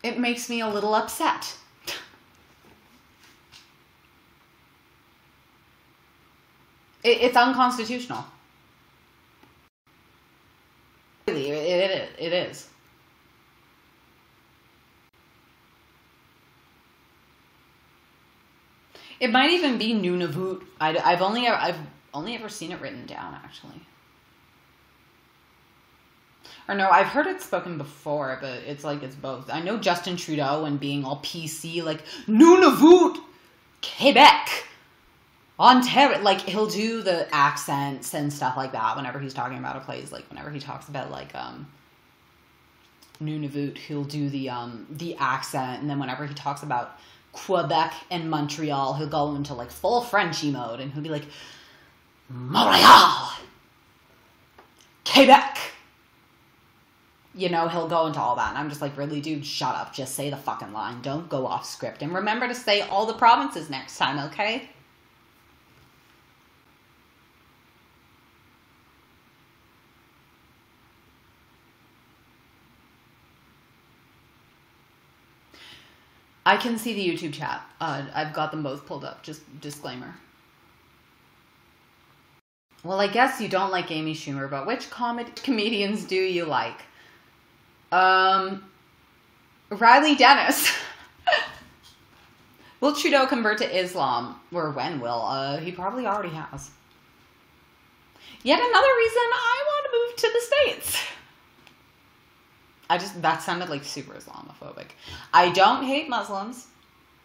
It makes me a little upset. It's unconstitutional. Really, it is. It might even be Nunavut. I've only ever seen it written down, actually. Or no, I've heard it spoken before, but it's like it's both. I know Justin Trudeau and being all PC, like, Nunavut, Quebec, Ontario. Like, he'll do the accents and stuff like that whenever he's talking about a place. Like, whenever he talks about, like, Nunavut, he'll do the accent. And then whenever he talks about Quebec and Montreal, he'll go into, like, full Frenchy mode. And he'll be like, Montreal, Quebec. You know, he'll go into all that. And I'm just like, really, dude, shut up. Just say the fucking line. Don't go off script. And remember to say all the provinces next time, okay? I can see the YouTube chat. I've got them both pulled up. Just disclaimer. Well, I guess you don't like Amy Schumer, but which comedians do you like? Riley Dennis. Will Trudeau convert to Islam? Or when will? He probably already has. Yet another reason I want to move to the States. That sounded like super Islamophobic. I don't hate Muslims.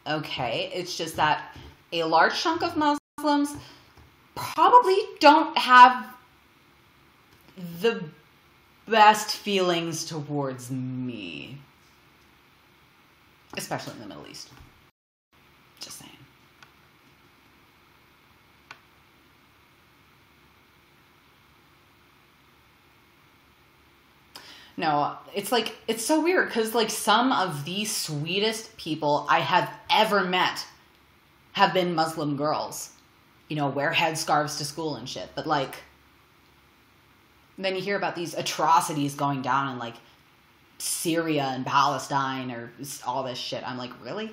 Okay. It's just that a large chunk of Muslims probably don't have the best feelings towards me. Especially in the Middle East. Just saying. No, it's like, it's so weird because like some of the sweetest people I have ever met have been Muslim girls. You know, wear headscarves to school and shit. But like, then you hear about these atrocities going down in like Syria and Palestine or all this shit. I'm like, really?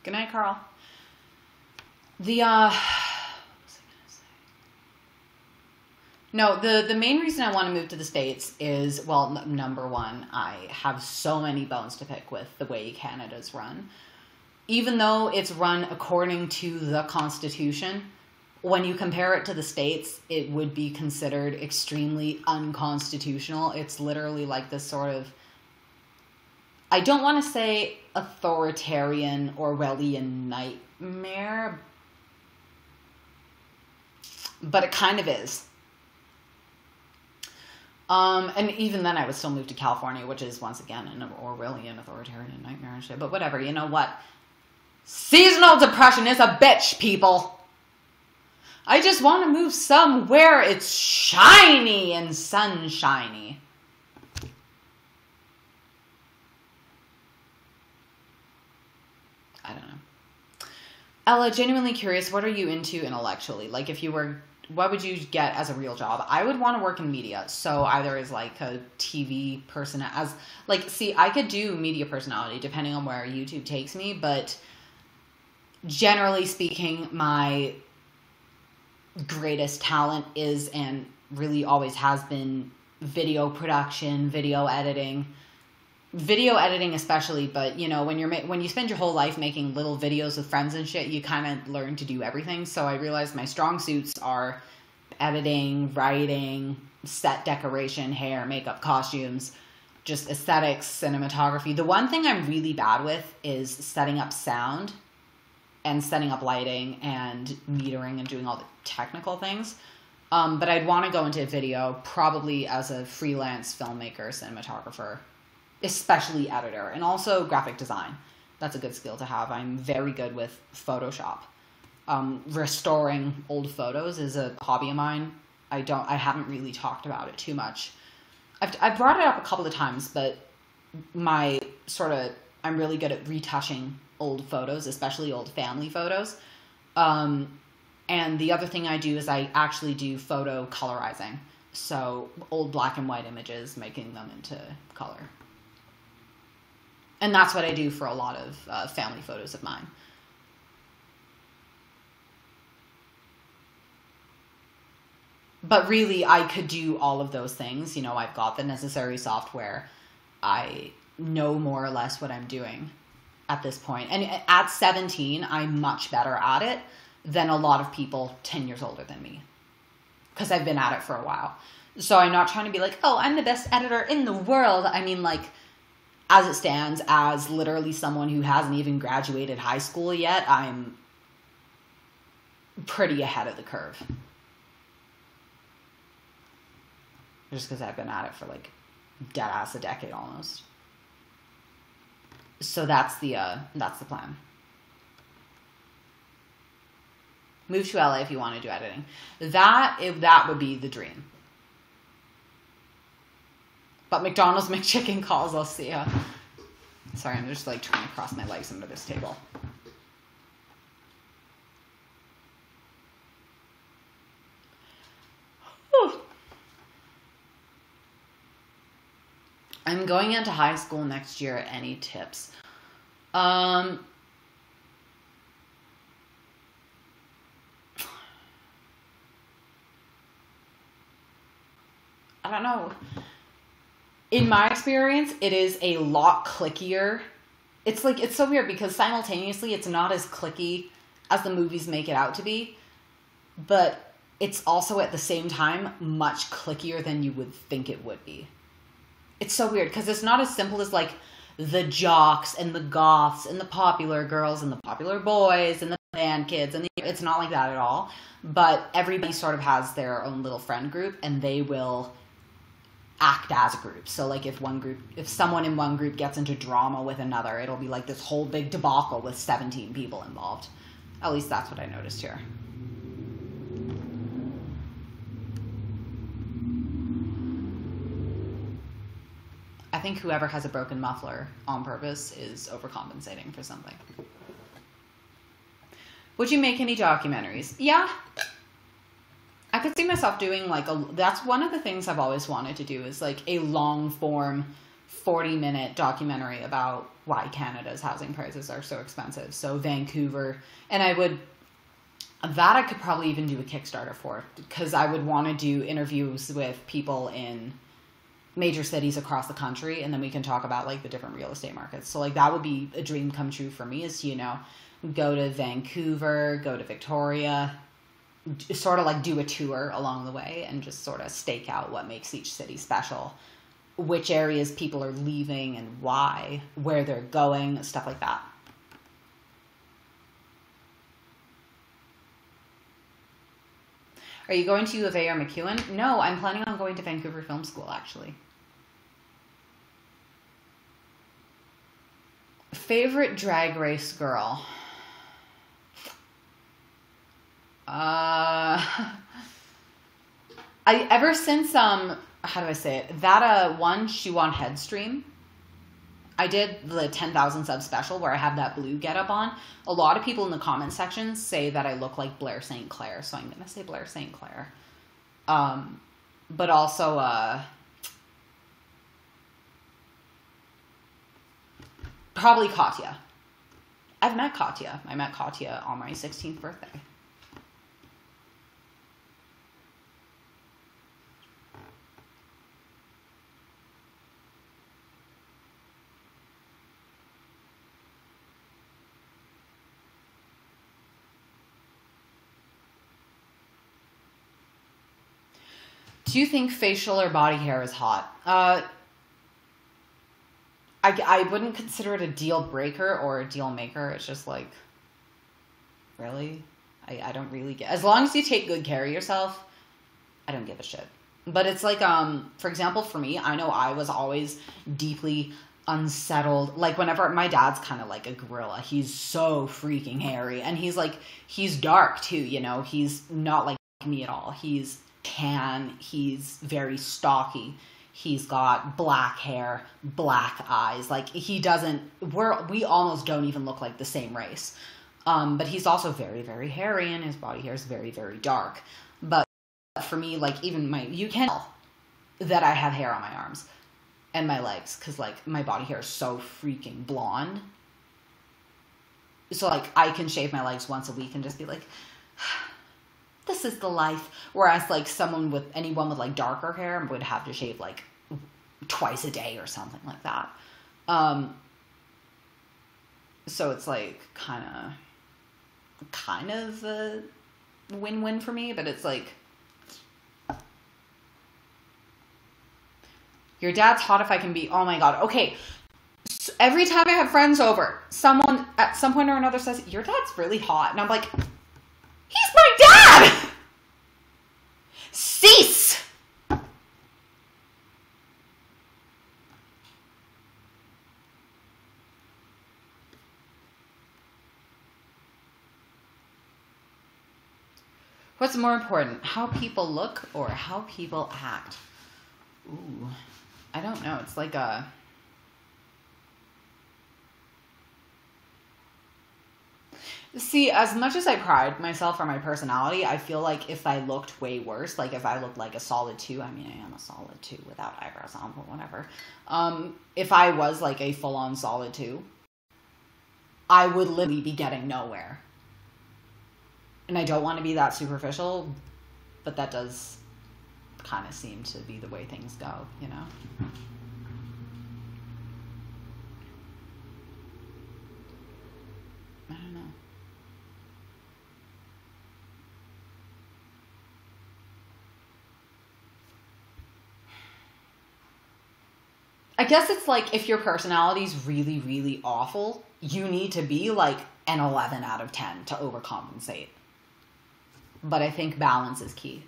Good night, Carl. What was I gonna say? No, the main reason I want to move to the States is, well, number one, I have so many bones to pick with the way Canada's run. Even though it's run according to the Constitution, when you compare it to the States, it would be considered extremely unconstitutional. It's literally like this sort of, I don't want to say authoritarian Orwellian nightmare, but it kind of is. And even then I would still move to California, which is once again an Orwellian authoritarian nightmare and shit. But whatever, you know what? Seasonal depression is a bitch, people. I just want to move somewhere it's shiny and sunshiny. I don't know. Ella, genuinely curious, what are you into intellectually? Like, if you were, what would you get as a real job? I would want to work in media. So either as like a TV person, as like, see, I could do media personality depending on where YouTube takes me, but generally speaking, my greatest talent is and really always has been video production, video editing especially. But you know, when you spend your whole life making little videos with friends and shit, you kind of learn to do everything. So I realized my strong suits are editing, writing, set decoration, hair, makeup, costumes, just aesthetics, cinematography. The one thing I'm really bad with is setting up sound and setting up lighting and metering and doing all the technical things. But I'd want to go into video probably as a freelance filmmaker, cinematographer, especially editor, and also graphic design. That's a good skill to have. I'm very good with Photoshop. Restoring old photos is a hobby of mine. I haven't really talked about it too much. I've brought it up a couple of times, but I'm really good at retouching old photos, especially old family photos. And the other thing I do is I actually do photo colorizing. So old black and white images, making them into color. And that's what I do for a lot of family photos of mine. But really, I could do all of those things. You know, I've got the necessary software. I know more or less what I'm doing at this point. And at 17, I'm much better at it than a lot of people 10 years older than me, because I've been at it for a while. So I'm not trying to be like, oh, I'm the best editor in the world. I mean, like, as it stands, as literally someone who hasn't even graduated high school yet, I'm pretty ahead of the curve. Just because I've been at it for like dead ass a decade almost. So that's the plan. Move to LA if you want to do editing. That would be the dream. But McDonald's McChicken calls, I'll see ya. Sorry, I'm just like trying to cross my legs under this table. Whew. I'm going into high school next year. Any tips? I don't know. In my experience, it is a lot clickier. It's like, it's so weird because simultaneously it's not as clicky as the movies make it out to be, but it's also at the same time much clickier than you would think it would be. It's so weird because it's not as simple as like the jocks and the goths and the popular girls and the popular boys and the band kids, and it's not like that at all. But everybody sort of has their own little friend group, and they will act as a group. So like if someone in one group gets into drama with another, it'll be like this whole big debacle with 17 people involved. At least that's what I noticed here. I think whoever has a broken muffler on purpose is overcompensating for something. Would you make any documentaries? Yeah. I could see myself doing like that's one of the things I've always wanted to do, is like a long form 40-minute documentary about why Canada's housing prices are so expensive. So Vancouver, and I could probably even do a Kickstarter for, because I would want to do interviews with people in major cities across the country, and then we can talk about like the different real estate markets. So like that would be a dream come true for me, is to, you know, go to Vancouver, go to Victoria, sort of like do a tour along the way and just sort of stake out what makes each city special, which areas people are leaving and why, where they're going, stuff like that. Are you going to U of A or McEwen? No, I'm planning on going to Vancouver Film School, actually. Favorite Drag Race girl? Ever since, how do I say it? That, one, she won Headstream. I did the 10,000 sub special where I have that blue getup on. A lot of people in the comment section say that I look like Blair St. Clair, so I'm going to say Blair St. Clair. But also, probably Katya. I've met Katya. I met Katya on my 16th birthday. Do you think facial or body hair is hot? I wouldn't consider it a deal breaker or a deal maker. It's just like, really? I don't really get... As long as you take good care of yourself, I don't give a shit. But it's like, for example, for me, I know I was always deeply unsettled. Like, whenever... My dad's kind of like a gorilla. He's so freaking hairy. And he's dark, too, you know? He's not like me at all. He's tan. He's very stocky. He's got black hair, black eyes. Like, he doesn't... We almost don't even look like the same race. But he's also very, very hairy, and his body hair is very, very dark. But for me, like, even you can tell that I have hair on my arms and my legs, because, like, my body hair is so freaking blonde. So, like, I can shave my legs once a week and just be like... this is the life. Whereas like anyone with like darker hair would have to shave like twice a day or something like that. So it's like kind of a win-win for me, but it's like, your dad's hot if I can be, oh my God. Okay. So every time I have friends over, someone at some point or another says, your dad's really hot. And I'm like, he's my dad! Cease! What's more important, how people look or how people act? Ooh, I don't know. It's like a... See, as much as I pride myself on my personality, I feel like if I looked way worse, like if I looked like a solid 2, I mean, I am a solid 2 without eyebrows on, but whatever. If I was like a full-on solid 2, I would literally be getting nowhere. And I don't want to be that superficial, but that does kind of seem to be the way things go, you know? I don't know. I guess it's like if your personality's really, really awful, you need to be like an 11 out of 10 to overcompensate. But I think balance is key.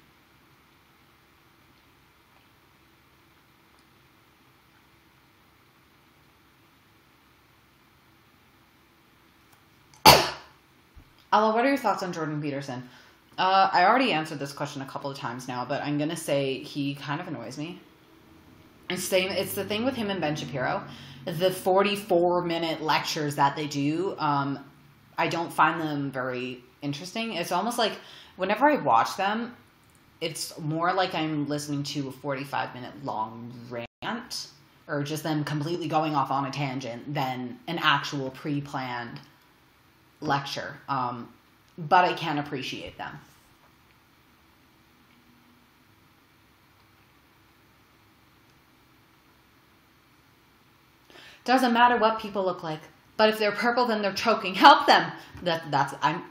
Ella, what are your thoughts on Jordan Peterson? I already answered this question a couple of times now, but I'm going to say he kind of annoys me. It's the thing with him and Ben Shapiro. The 44-minute lectures that they do, I don't find them very interesting. It's almost like whenever I watch them, it's more like I'm listening to a 45-minute long rant or just them completely going off on a tangent than an actual pre-planned lecture. But I can appreciate them. Doesn't matter what people look like, but if they're purple, then they're choking. Help them. I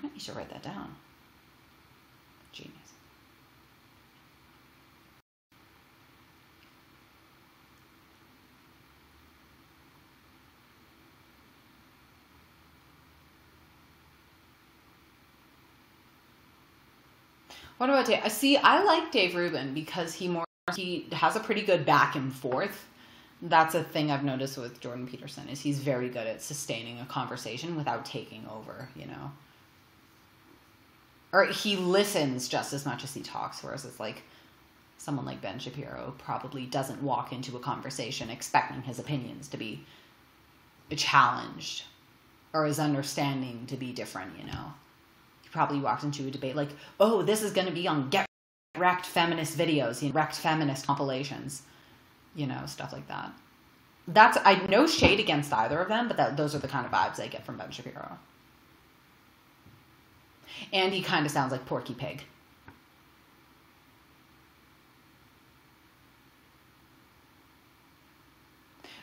might need to write that down. Genius. What about Dave? See, I like Dave Rubin because he has a pretty good back and forth. That's a thing I've noticed with Jordan Peterson is he's very good at sustaining a conversation without taking over, you know. Or he listens just as much as he talks, whereas it's like someone like Ben Shapiro probably doesn't walk into a conversation expecting his opinions to be challenged or his understanding to be different, you know. He probably walks into a debate like, oh, this is going to be on Get Wrecked feminist videos, you know, wrecked feminist compilations. You know, stuff like that. I no shade against either of them, but those are the kind of vibes I get from Ben Shapiro. And he kind of sounds like Porky Pig.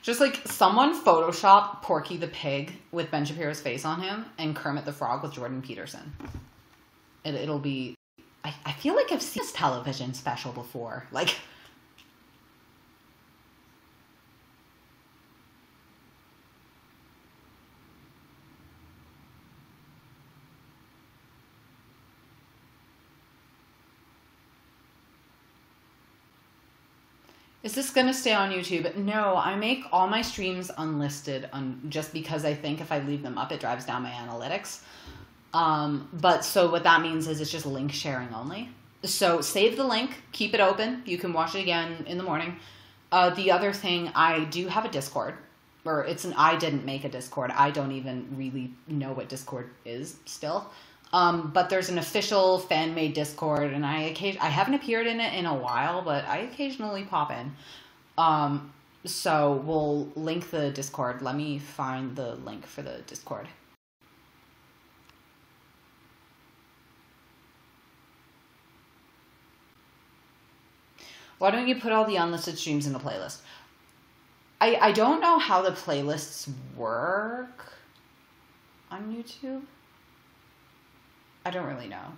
Just like someone Photoshop Porky the Pig with Ben Shapiro's face on him and Kermit the Frog with Jordan Peterson. It'll be... I feel like I've seen this television special before. Like... Is this going to stay on YouTube? No, I make all my streams unlisted just because I think if I leave them up, it drives down my analytics. But so what that means is it's just link sharing only. So save the link, keep it open. You can watch it again in the morning. The other thing, I do have a Discord. Or I didn't make a Discord. I don't even really know what Discord is still. But there's an official fan-made Discord, and I haven't appeared in it in a while, but I occasionally pop in. So we'll link the Discord. Let me find the link for the Discord. Why don't you put all the unlisted streams in a playlist? I don't know how the playlists work on YouTube. I don't really know.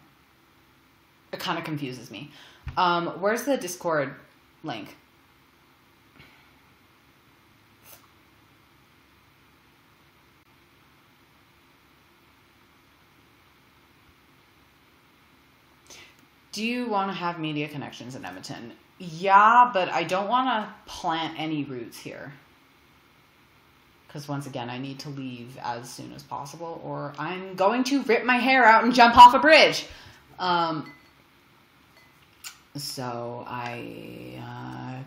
It kind of confuses me. Where's the Discord link? Do you want to have media connections in Edmonton? Yeah, but I don't want to plant any roots here. Because once again, I need to leave as soon as possible, or I'm going to rip my hair out and jump off a bridge. So I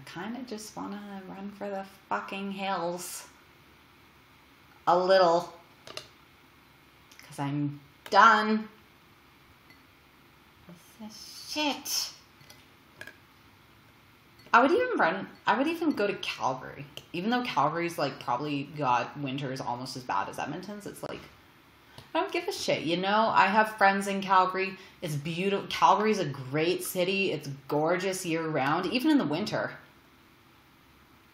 kind of just want to run for the fucking hills. A little. Because I'm done with this shit. I would even go to Calgary. Even though Calgary's like probably got winters almost as bad as Edmonton's, it's like, I don't give a shit, you know? I have friends in Calgary. It's beautiful. Calgary's a great city. It's gorgeous year round, even in the winter.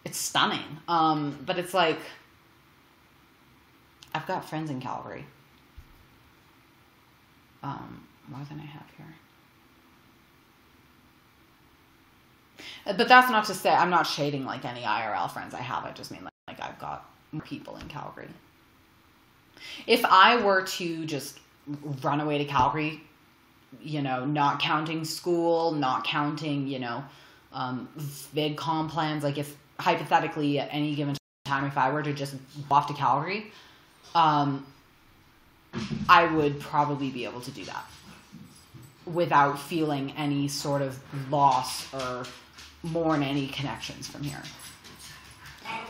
It's stunning. But it's like, I've got friends in Calgary. More than I have here. But that's not to say, I'm not shading like any IRL friends I have. I just mean like I've got people in Calgary. If I were to just run away to Calgary, you know, not counting school, not counting, you know, VidCon plans, like if hypothetically at any given time, if I were to just go off to Calgary, I would probably be able to do that without feeling any sort of loss or mourn any connections from here.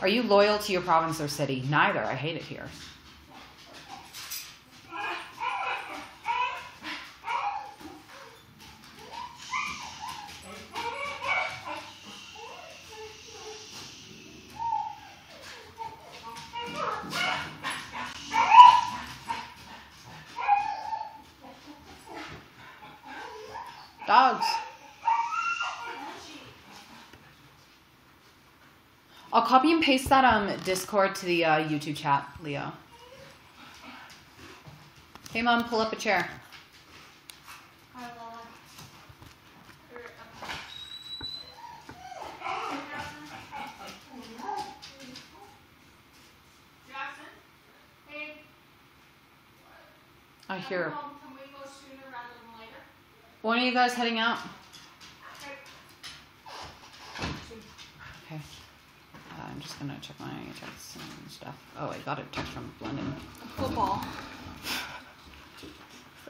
Are you loyal to your province or city? Neither. I hate it here. Dogs. I'll copy and paste that Discord to the YouTube chat, Leo. Hey, Mom, pull up a chair. I hear. Can we go sooner rather than later? When are you guys heading out? Okay. I'm just gonna check my texts and stuff. Oh, I got a text from London. Football.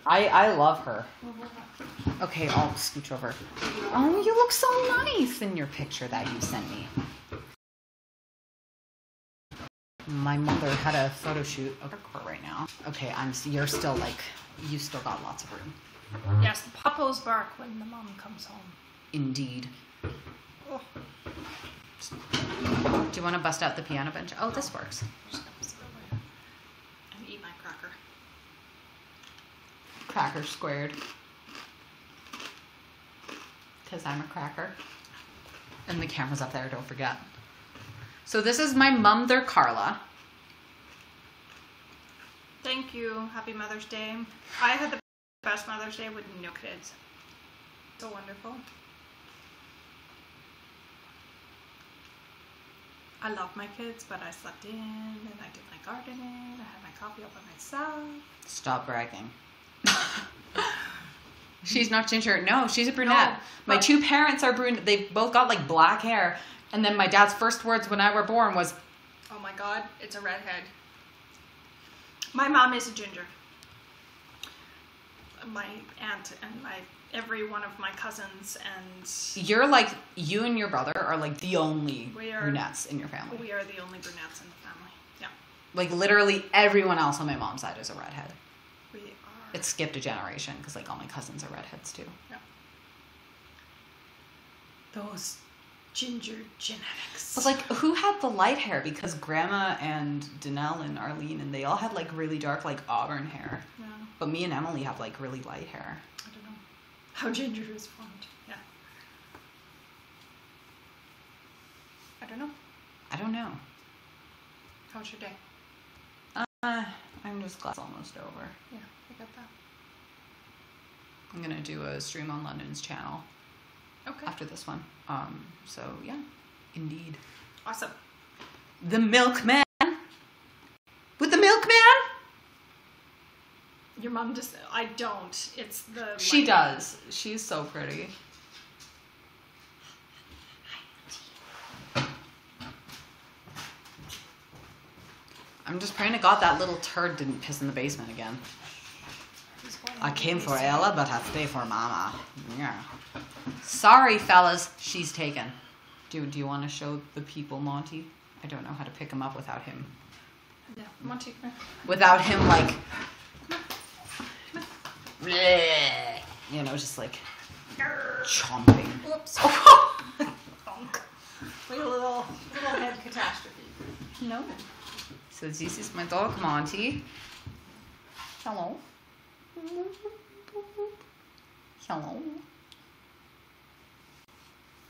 I love her. Okay, I'll scooch over. Oh, you look so nice in your picture that you sent me. My mother had a photo shoot of her right now. Okay, you're still like, you still got lots of room. Yes, the poppos bark when the mom comes home. Indeed. Oh. Do you want to bust out the piano bench? Oh, this works. I'm just gonna sit over here and eat my cracker. Cracker squared. Because I'm a cracker. And the camera's up there, don't forget. So this is my mother, Carla. Thank you. Happy Mother's Day. I had the best Mother's Day with no kids. So wonderful. I love my kids, but I slept in and I did my gardening. I had my coffee all by myself. Stop bragging. She's not ginger. No, she's a brunette. No, my two parents are brunette. They both got like black hair. And then my dad's first words when I were born was, "Oh my God, it's a redhead." My mom is a ginger. My aunt and every one of my cousins and... You're like, you and your brother are like the only brunettes in your family. We are the only brunettes in the family, yeah. Like literally everyone else on my mom's side is a redhead. We are. It skipped a generation because like all my cousins are redheads too. Yeah. Those ginger genetics. But like, who had the light hair? Because Grandma and Danelle and Arlene and they all had like really dark like auburn hair. Yeah. But me and Emily have like really light hair. I don't know how ginger is formed. Yeah. I don't know. I don't know. How was your day? I'm just glad it's almost over. Yeah, I got that. I'm gonna do a stream on London's channel Okay. after this one. So yeah, indeed. Awesome. The milkman. With the milkman? Your mom just... I don't. It's the... She does. She's so pretty. I'm just praying to God that little turd didn't piss in the basement again. I came for Ella, but I stay for Mama. Yeah. Sorry, fellas. She's taken. Do you want to show the people Monty? I don't know how to pick him up without him. Yeah, Monty. Without him, like... bleh, you know, just like... chomping. Whoops. Bonk. Like a little head catastrophe. No. So this is my dog, Monty. Hello. Hello.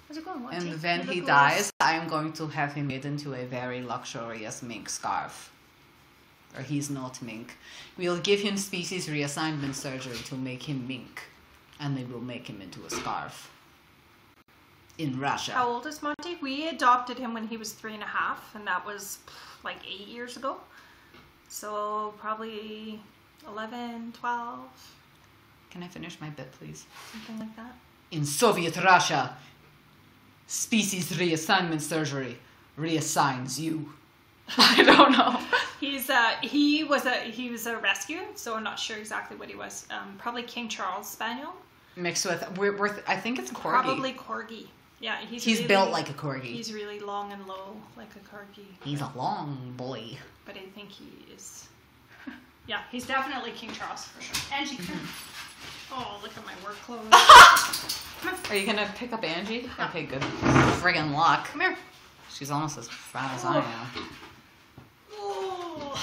How's it going, Monty? And when You he look dies, I am going to have him made into a very luxurious mink scarf. Or he's not mink. We'll give him species reassignment surgery to make him mink. And they will make him into a scarf. In Russia. How old is Monty? We adopted him when he was 3.5, and that was like 8 years ago. So probably 11, 12, Can I finish my bit, please? something like that. In Soviet Russia, species reassignment surgery reassigns you. I don't know. He was a rescue, so I'm not sure exactly what he was. Probably King Charles Spaniel. Mixed with, I think it's Corgi. Probably Corgi. Yeah, he's really, built like a Corgi. He's really long and low, like a Corgi. He's a long boy. But I think he is. Yeah, he's definitely King Charles for sure. Angie, come. Oh, look at my work clothes. Are you gonna pick up Angie? Yeah. Okay, good. Friggin' luck. Come here. She's almost as fat as I am. Oh.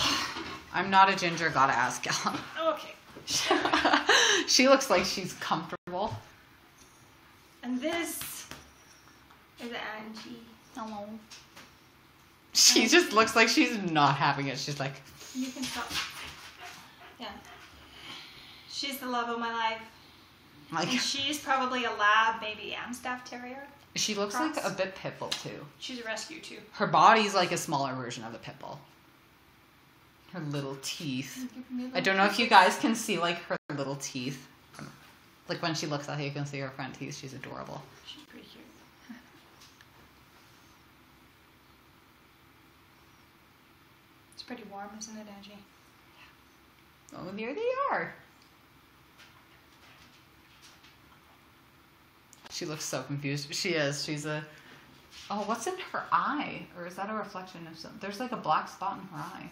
I'm not a ginger, gotta ask Ella. Okay. She looks like she's comfortable. And this is Angie. Hello. She just looks like she's not having it. She's like, You can stop. Yeah. She's the love of my life. like And she's probably a lab, maybe Amstaff Terrier. she looks Cross. like a bit pit bull too. She's a rescue too. Her body's like a smaller version of the pit bull. Her little teeth. I don't know if you guys can see like her little teeth. Like when she looks at you, you can see her front teeth. She's adorable. She's pretty cute. It's pretty warm, isn't it, Angie? Oh, there they are. She looks so confused. She is. She's a... Oh, what's in her eye? Or is that a reflection of something? There's like a black spot in her eye.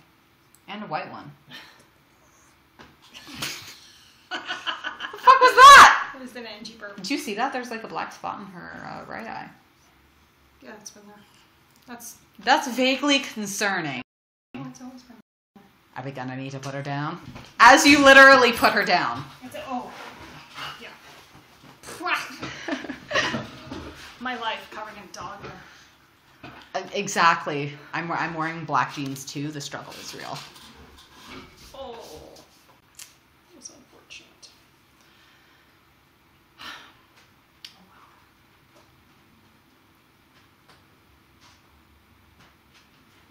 And a white one. The fuck was that? It was an Angie burp. Did you see that? There's like a black spot in her right eye. Yeah, it's been there. That's vaguely concerning. Oh, it's always been Are we gonna need to put her down? As you literally put her down. there. Oh. Yeah. My life covered in dog hair. Exactly. I'm wearing black jeans too. The struggle is real. Oh. It was unfortunate.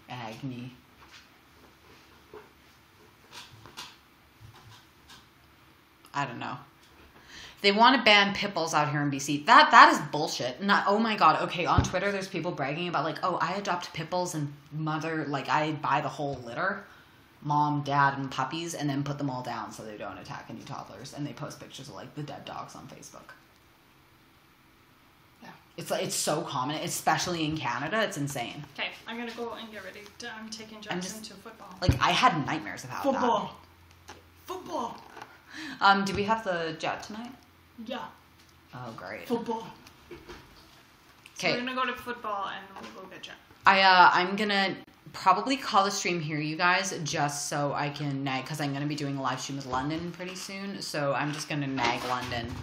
Agni. I don't know. They want to ban pit bulls out here in BC. That is bullshit. Not, oh my god. Okay, on Twitter there's people bragging about like, oh, I adopt pit bulls and mother, like I buy the whole litter, mom, dad, and puppies, and then put them all down so they don't attack any toddlers. And they post pictures of like the dead dogs on Facebook. Yeah. It's like it's so common, especially in Canada. It's insane. Okay, I'm gonna go and get ready. I'm taking Jackson to football. Like I had nightmares about Football. Football. that. Do we have the jet tonight? Yeah. Oh, great. Football. So Okay. we're gonna go to football and we'll go get Jack. I'm gonna probably call the stream here, you guys, just so I can nag, because I'm gonna be doing a live stream with London pretty soon. So I'm just gonna nag London.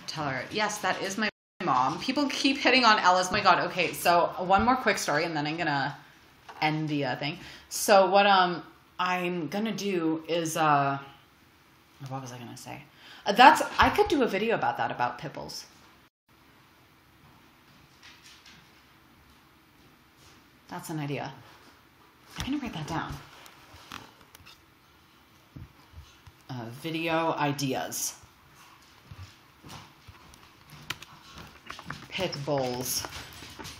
Tell her, yes, that is my mom. People keep hitting on Ella's. My God. Okay, so one more quick story, and then I'm gonna end the thing. So what I'm gonna do is what was I gonna say? I could do a video about that, about pipples. That's an idea. I'm gonna write that down. Video ideas. Pit bulls.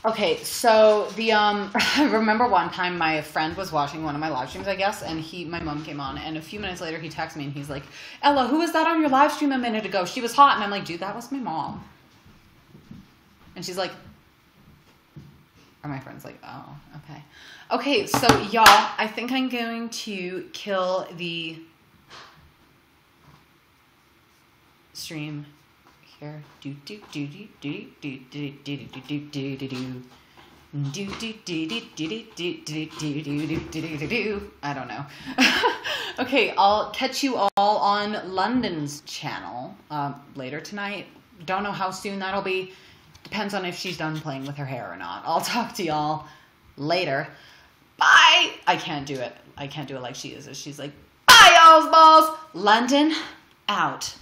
Okay, so the I remember one time my friend was watching one of my live streams, I guess, and my mom came on, and a few minutes later he texted me and he's like, Ella, who was that on your live stream a minute ago? She was hot. And I'm like, dude, that was my mom. And she's like, or my friend's like, oh, okay. Okay, so y'all, I think I'm going to kill the stream here. I don't know. Okay, I'll catch you all on London's channel later tonight. Don't know how soon that'll be. Depends on if she's done playing with her hair or not. I'll talk to y'all later. Bye! I can't do it. I can't do it like she is. She's like, bye, y'all's balls! London, out.